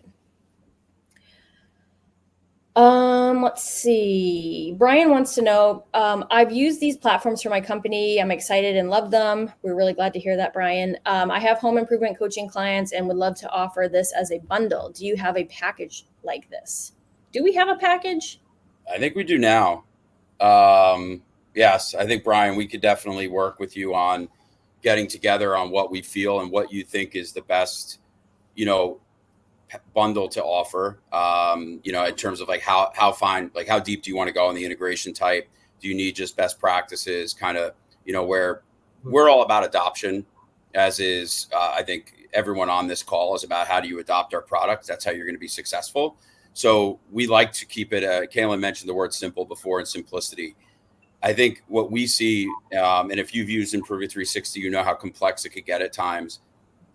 Let's see. Brian wants to know, I've used these platforms for my company. I'm excited and love them. We're really glad to hear that, Brian. I have home improvement coaching clients and would love to offer this as a bundle. Do you have a package like this? Do we have a package? I think we do now. Yes, I think, Brian, we could definitely work with you on getting together on what we feel and what you think is the best, bundle to offer, in terms of like how fine, like how deep do you want to go in the integration type? Do you need just best practices, kind of, where we're all about adoption, as is, I think everyone on this call is about how do you adopt our product? That's how you're going to be successful. So we like to keep it, Kaylin mentioned the word simple before, and simplicity. I think what we see, and if you've used Improveit360, you know how complex it could get at times,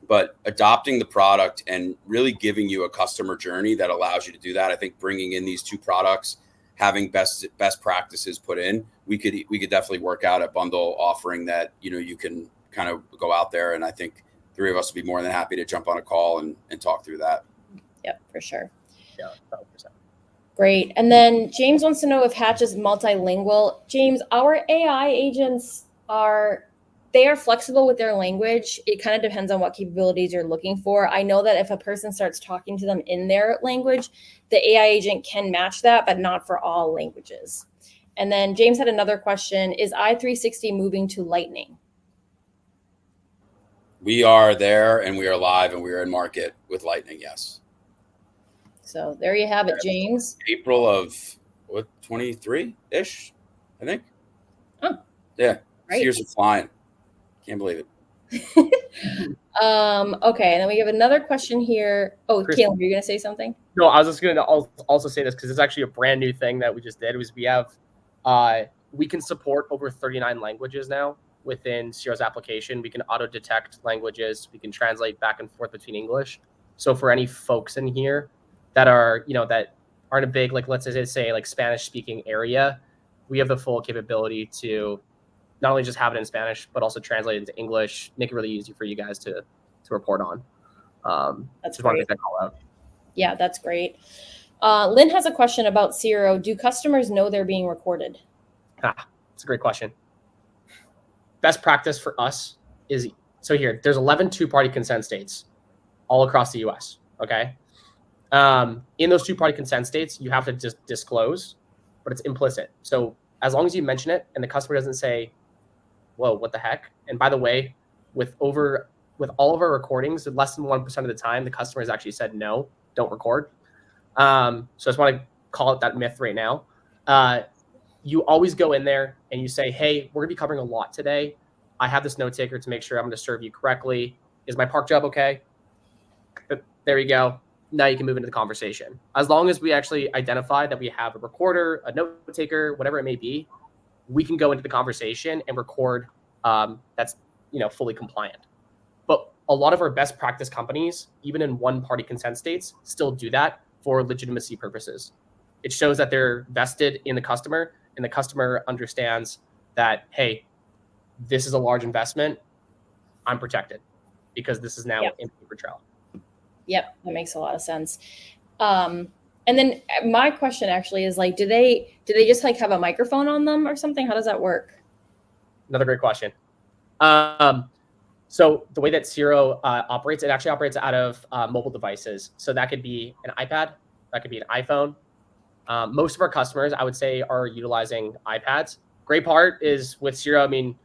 but adopting the product and really giving you a customer journey that allows you to do that. I think bringing in these two products, having best practices put in, we could definitely work out a bundle offering that, you can kind of go out there. And I think 3 of us would be more than happy to jump on a call and talk through that. Yep, for sure. Yeah, 100%. Great. And then James wants to know if Hatch is multilingual. James, our AI agents are flexible with their language. It kind of depends on what capabilities you're looking for. I know that if a person starts talking to them in their language, the AI agent can match that, but not for all languages. And then James had another question. Is i360 moving to Lightning? We are there, and we are live, and we are in market with Lightning. Yes. So there you have it, James. April of 23-ish, I think. Oh, yeah. Right. Years are flying. Can't believe it. Okay, and then we have another question here. Oh, Kaylin, you're gonna say something? No, I was just gonna also say this because it's actually a brand new thing that we just did. Was we have we can support over 39 languages now within Siro's application. We can auto detect languages. We can translate back and forth between English. So for any folks in here that are, that aren't a big, like, let's say like Spanish speaking area, we have the full capability to not only just have it in Spanish, but also translate it into English, make it really easy for you guys to report on. That's just want to great. make that call out. Yeah, that's great. Lynn has a question about Siro. Do customers know they're being recorded? It's a great question. Best practice for us is, so here, there's 11 two-party consent states all across the US, okay? In those two-party consent states, you have to just disclose, but it's implicit. So as long as you mention it and the customer doesn't say, whoa, what the heck? And by the way, with all of our recordings, less than 1% of the time, the customer has actually said, no, don't record. So I just want to call it that myth right now. You always go in there and you say, hey, we're going to be covering a lot today. I have this note taker to make sure I'm going to serve you correctly. Is my park job okay? But there you go. Now you can move into the conversation. As long as we actually identify that we have a recorder, a note taker, whatever it may be, we can go into the conversation and record that's fully compliant. But a lot of our best practice companies, even in one-party consent states, still do that for legitimacy purposes. It shows that they're vested in the customer, and the customer understands that, hey, this is a large investment. I'm protected because this is now in paper trail. Yep, that makes a lot of sense. And then my question actually is like, do they just like have a microphone on them or something? How does that work? Another great question. So the way that Siro operates, it actually operates out of mobile devices. So that could be an iPad, that could be an iPhone. Most of our customers, I would say, are utilizing iPads. Great part is with Siro, I mean,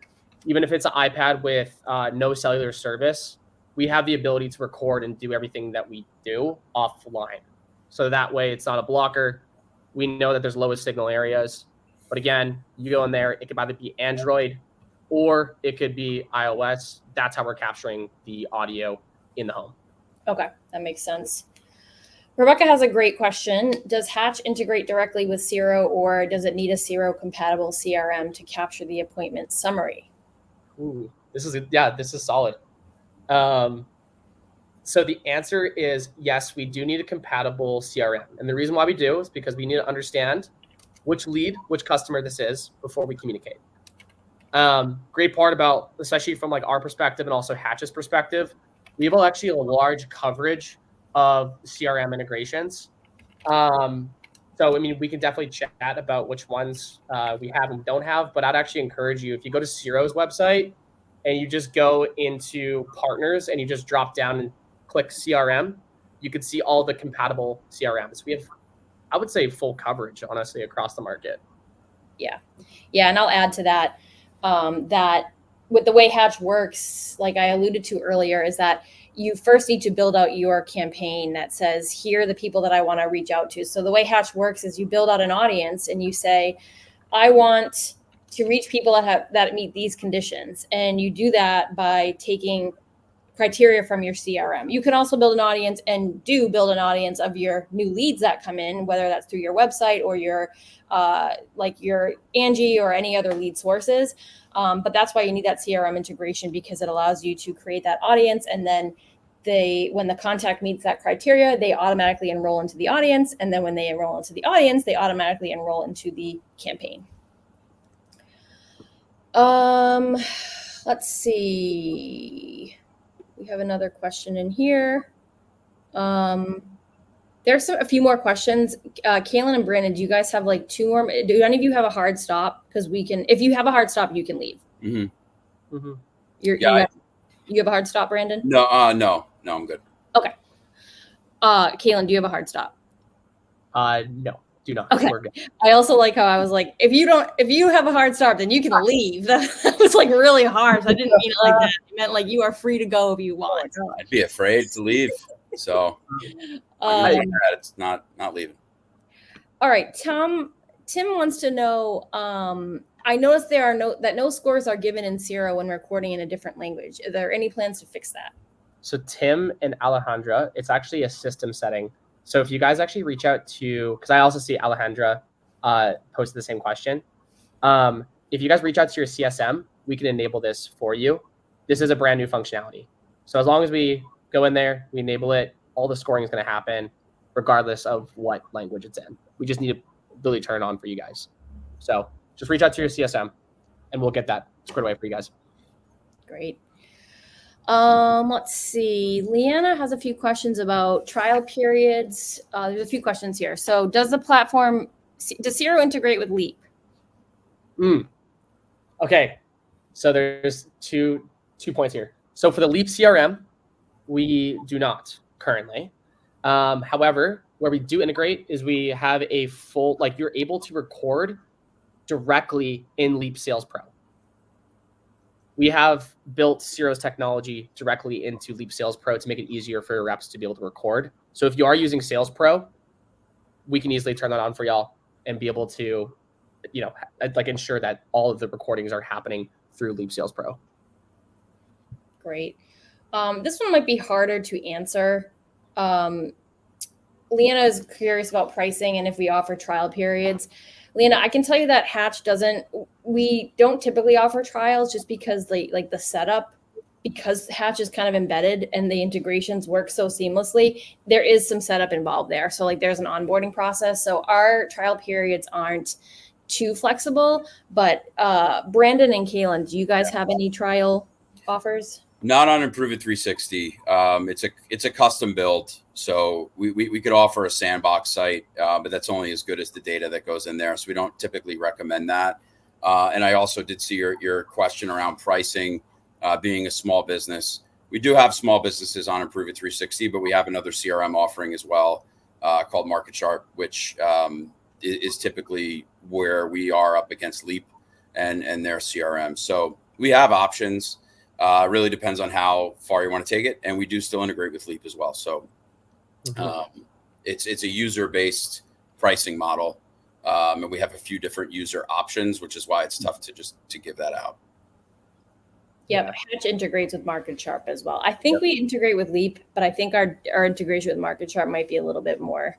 even if it's an iPad with no cellular service, we have the ability to record and do everything that we do offline. So that way it's not a blocker. We know that there's lowest signal areas. But again, you go in there, it could either be Android or it could be iOS. That's how we're capturing the audio in the home. Okay, that makes sense. Rebecca has a great question. Does Hatch integrate directly with Siro, or does it need a Siro compatible CRM to capture the appointment summary? Ooh, this is solid. So the answer is yes, we do need a compatible CRM. And the reason why we do is because we need to understand which customer this is before we communicate. Great part about, especially from like our perspective and also Hatch's perspective, we have actually a large coverage of CRM integrations. So, I mean, we can definitely chat about which ones we have and don't have, but I'd actually encourage you, if you go to Siro's website and you just go into partners and you just drop down and click CRM, you can see all the compatible CRMs. We have, I would say, full coverage, honestly, across the market. Yeah. And I'll add to that, that with the way Hatch works, like I alluded to earlier, is that you first need to build out your campaign that says, here are the people that I want to reach out to. So the way Hatch works is you build out an audience and you say, I want to reach people that meet these conditions. And you do that by taking criteria from your CRM. You can also build an audience and build an audience of your new leads that come in, whether that's through your website or your like your Angie or any other lead sources. But that's why you need that CRM integration, because it allows you to create that audience. And then when the contact meets that criteria, they automatically enroll into the audience. And then when they enroll into the audience, they automatically enroll into the campaign. Let's see. We have another question in here. There's a few more questions. Kaylin and Brandon, do you guys have like two more? Do any of you have a hard stop? Because we can, if you have a hard stop, you can leave. Mm-hmm. Mm-hmm. You have a hard stop, Brandon? No, I'm good. Okay. Kaylin, do you have a hard stop? No, do not. Okay. We're good. I also like how I was like, if you have a hard stop, then you can leave. That was like really harsh. I didn't mean it like that. I meant like you are free to go if you want. I'd be afraid to leave. So it's not leaving. All right. Tim wants to know, I noticed no scores are given in Siro when recording in a different language. Are there any plans to fix that? So Tim and Alejandra, it's actually a system setting. So if you guys actually reach out to, because I also see Alejandra posted the same question. If you guys reach out to your CSM, we can enable this for you. This is a brand new functionality. So as long as we go in there, we enable it, all the scoring is going to happen regardless of what language it's in. We just need to really turn it on for you guys. So just reach out to your CSM and we'll get that squared away for you guys. Great. Let's see. Leanna has a few questions about trial periods. There's a few questions here. So does Siro integrate with Leap? Okay. So there's two points here. So for the Leap CRM, we do not currently. However, where we do integrate is we have a full, like you're able to record directly in Leap Sales Pro. we have built Siro's technology directly into Leap Sales Pro to make it easier for your reps to be able to record. So if you are using Sales Pro, we can easily turn that on for y'all and be able to, like ensure that all of the recordings are happening through Leap Sales Pro. Great. This one might be harder to answer. Leanna is curious about pricing and if we offer trial periods. Leanna, I can tell you that Hatch we don't typically offer trials just because like the setup, because Hatch is kind of embedded and the integrations work so seamlessly, there is some setup involved there. So like there's an onboarding process. So our trial periods aren't too flexible, but Brandon and Kaylin, do you guys have any trial offers? Not on Improveit360. It's a custom build, so we could offer a sandbox site, but that's only as good as the data that goes in there. So we don't typically recommend that. And I also did see your question around pricing, being a small business. We do have small businesses on Improveit360, but we have another CRM offering as well called Market Sharp, which is typically where we are up against Leap and their CRM. So we have options. Really depends on how far you want to take it, and we do still integrate with Leap as well. So it's a user-based pricing model, and we have a few different user options, which is why it's tough to give that out. Yeah, Hatch integrates with Market Sharp as well. I think we integrate with Leap, but I think our integration with Market Sharp might be a little bit more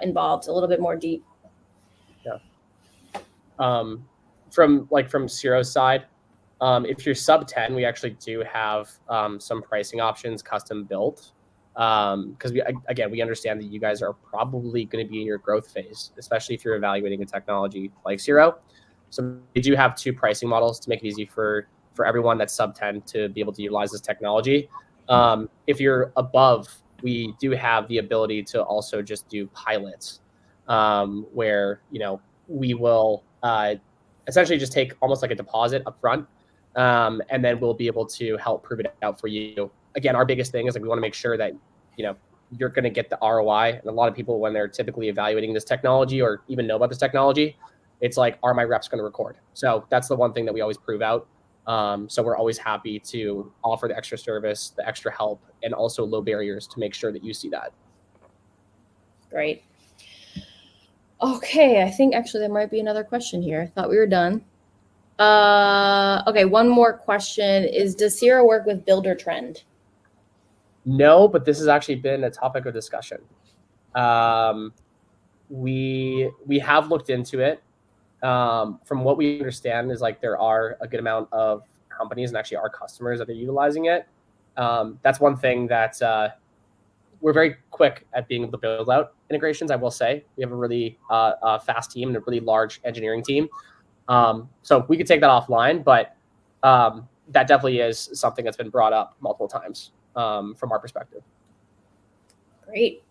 involved, a little bit more deep. From Siro's side. If you're sub 10, we actually do have some pricing options custom built because we understand that you guys are probably going to be in your growth phase, especially if you're evaluating a technology like Siro. So we do have 2 pricing models to make it easy for everyone that's sub 10 to be able to utilize this technology. If you're above, we do have the ability to also just do pilots where, we will essentially just take almost like a deposit up front. And then we'll be able to help prove it out for you. Again, our biggest thing is we want to make sure that, you're going to get the ROI. And a lot of people, when they're typically evaluating this technology or even know about this technology, it's like, are my reps going to record? So that's the one thing that we always prove out. So we're always happy to offer the extra service, the extra help, and also low barriers to make sure that you see that. Great. Okay, I think actually there might be another question here. I thought we were done. Okay, one more question is, does Siro work with Builder Trend? No, but this has actually been a topic of discussion. We have looked into it. From what we understand is there are a good amount of companies and actually our customers that are utilizing it. That's one thing that we're very quick at being able to build out integrations, I will say. We have a really fast team and a really large engineering team. So we could take that offline, but that definitely is something that's been brought up multiple times from our perspective. Great.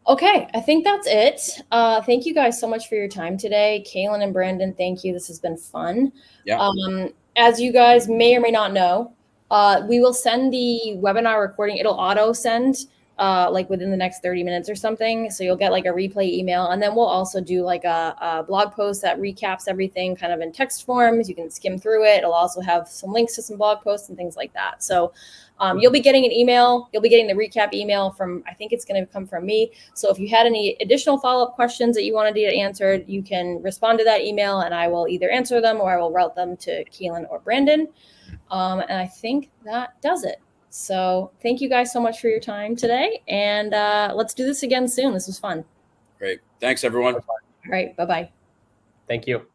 Okay, I think that's it. Thank you guys so much for your time today. Kaylin and Brandon, thank you. This has been fun. Yeah. As you guys may or may not know, we will send the webinar recording. It'll auto send within the next 30 minutes or something. So you'll get a replay email, and then we'll also do a blog post that recaps everything kind of in text forms. You can skim through it. It'll also have some links to some blog posts and things like that. So you'll be getting an email. You'll be getting the recap email from, I think it's going to come from me. So if you had any additional follow-up questions that you wanted to get answered, you can respond to that email and I will either answer them or I will route them to Kaylin or Brandon. And I think that does it. So thank you guys so much for your time today. And let's do this again soon. This was fun. Great. Thanks, everyone. All right. Bye-bye. Thank you.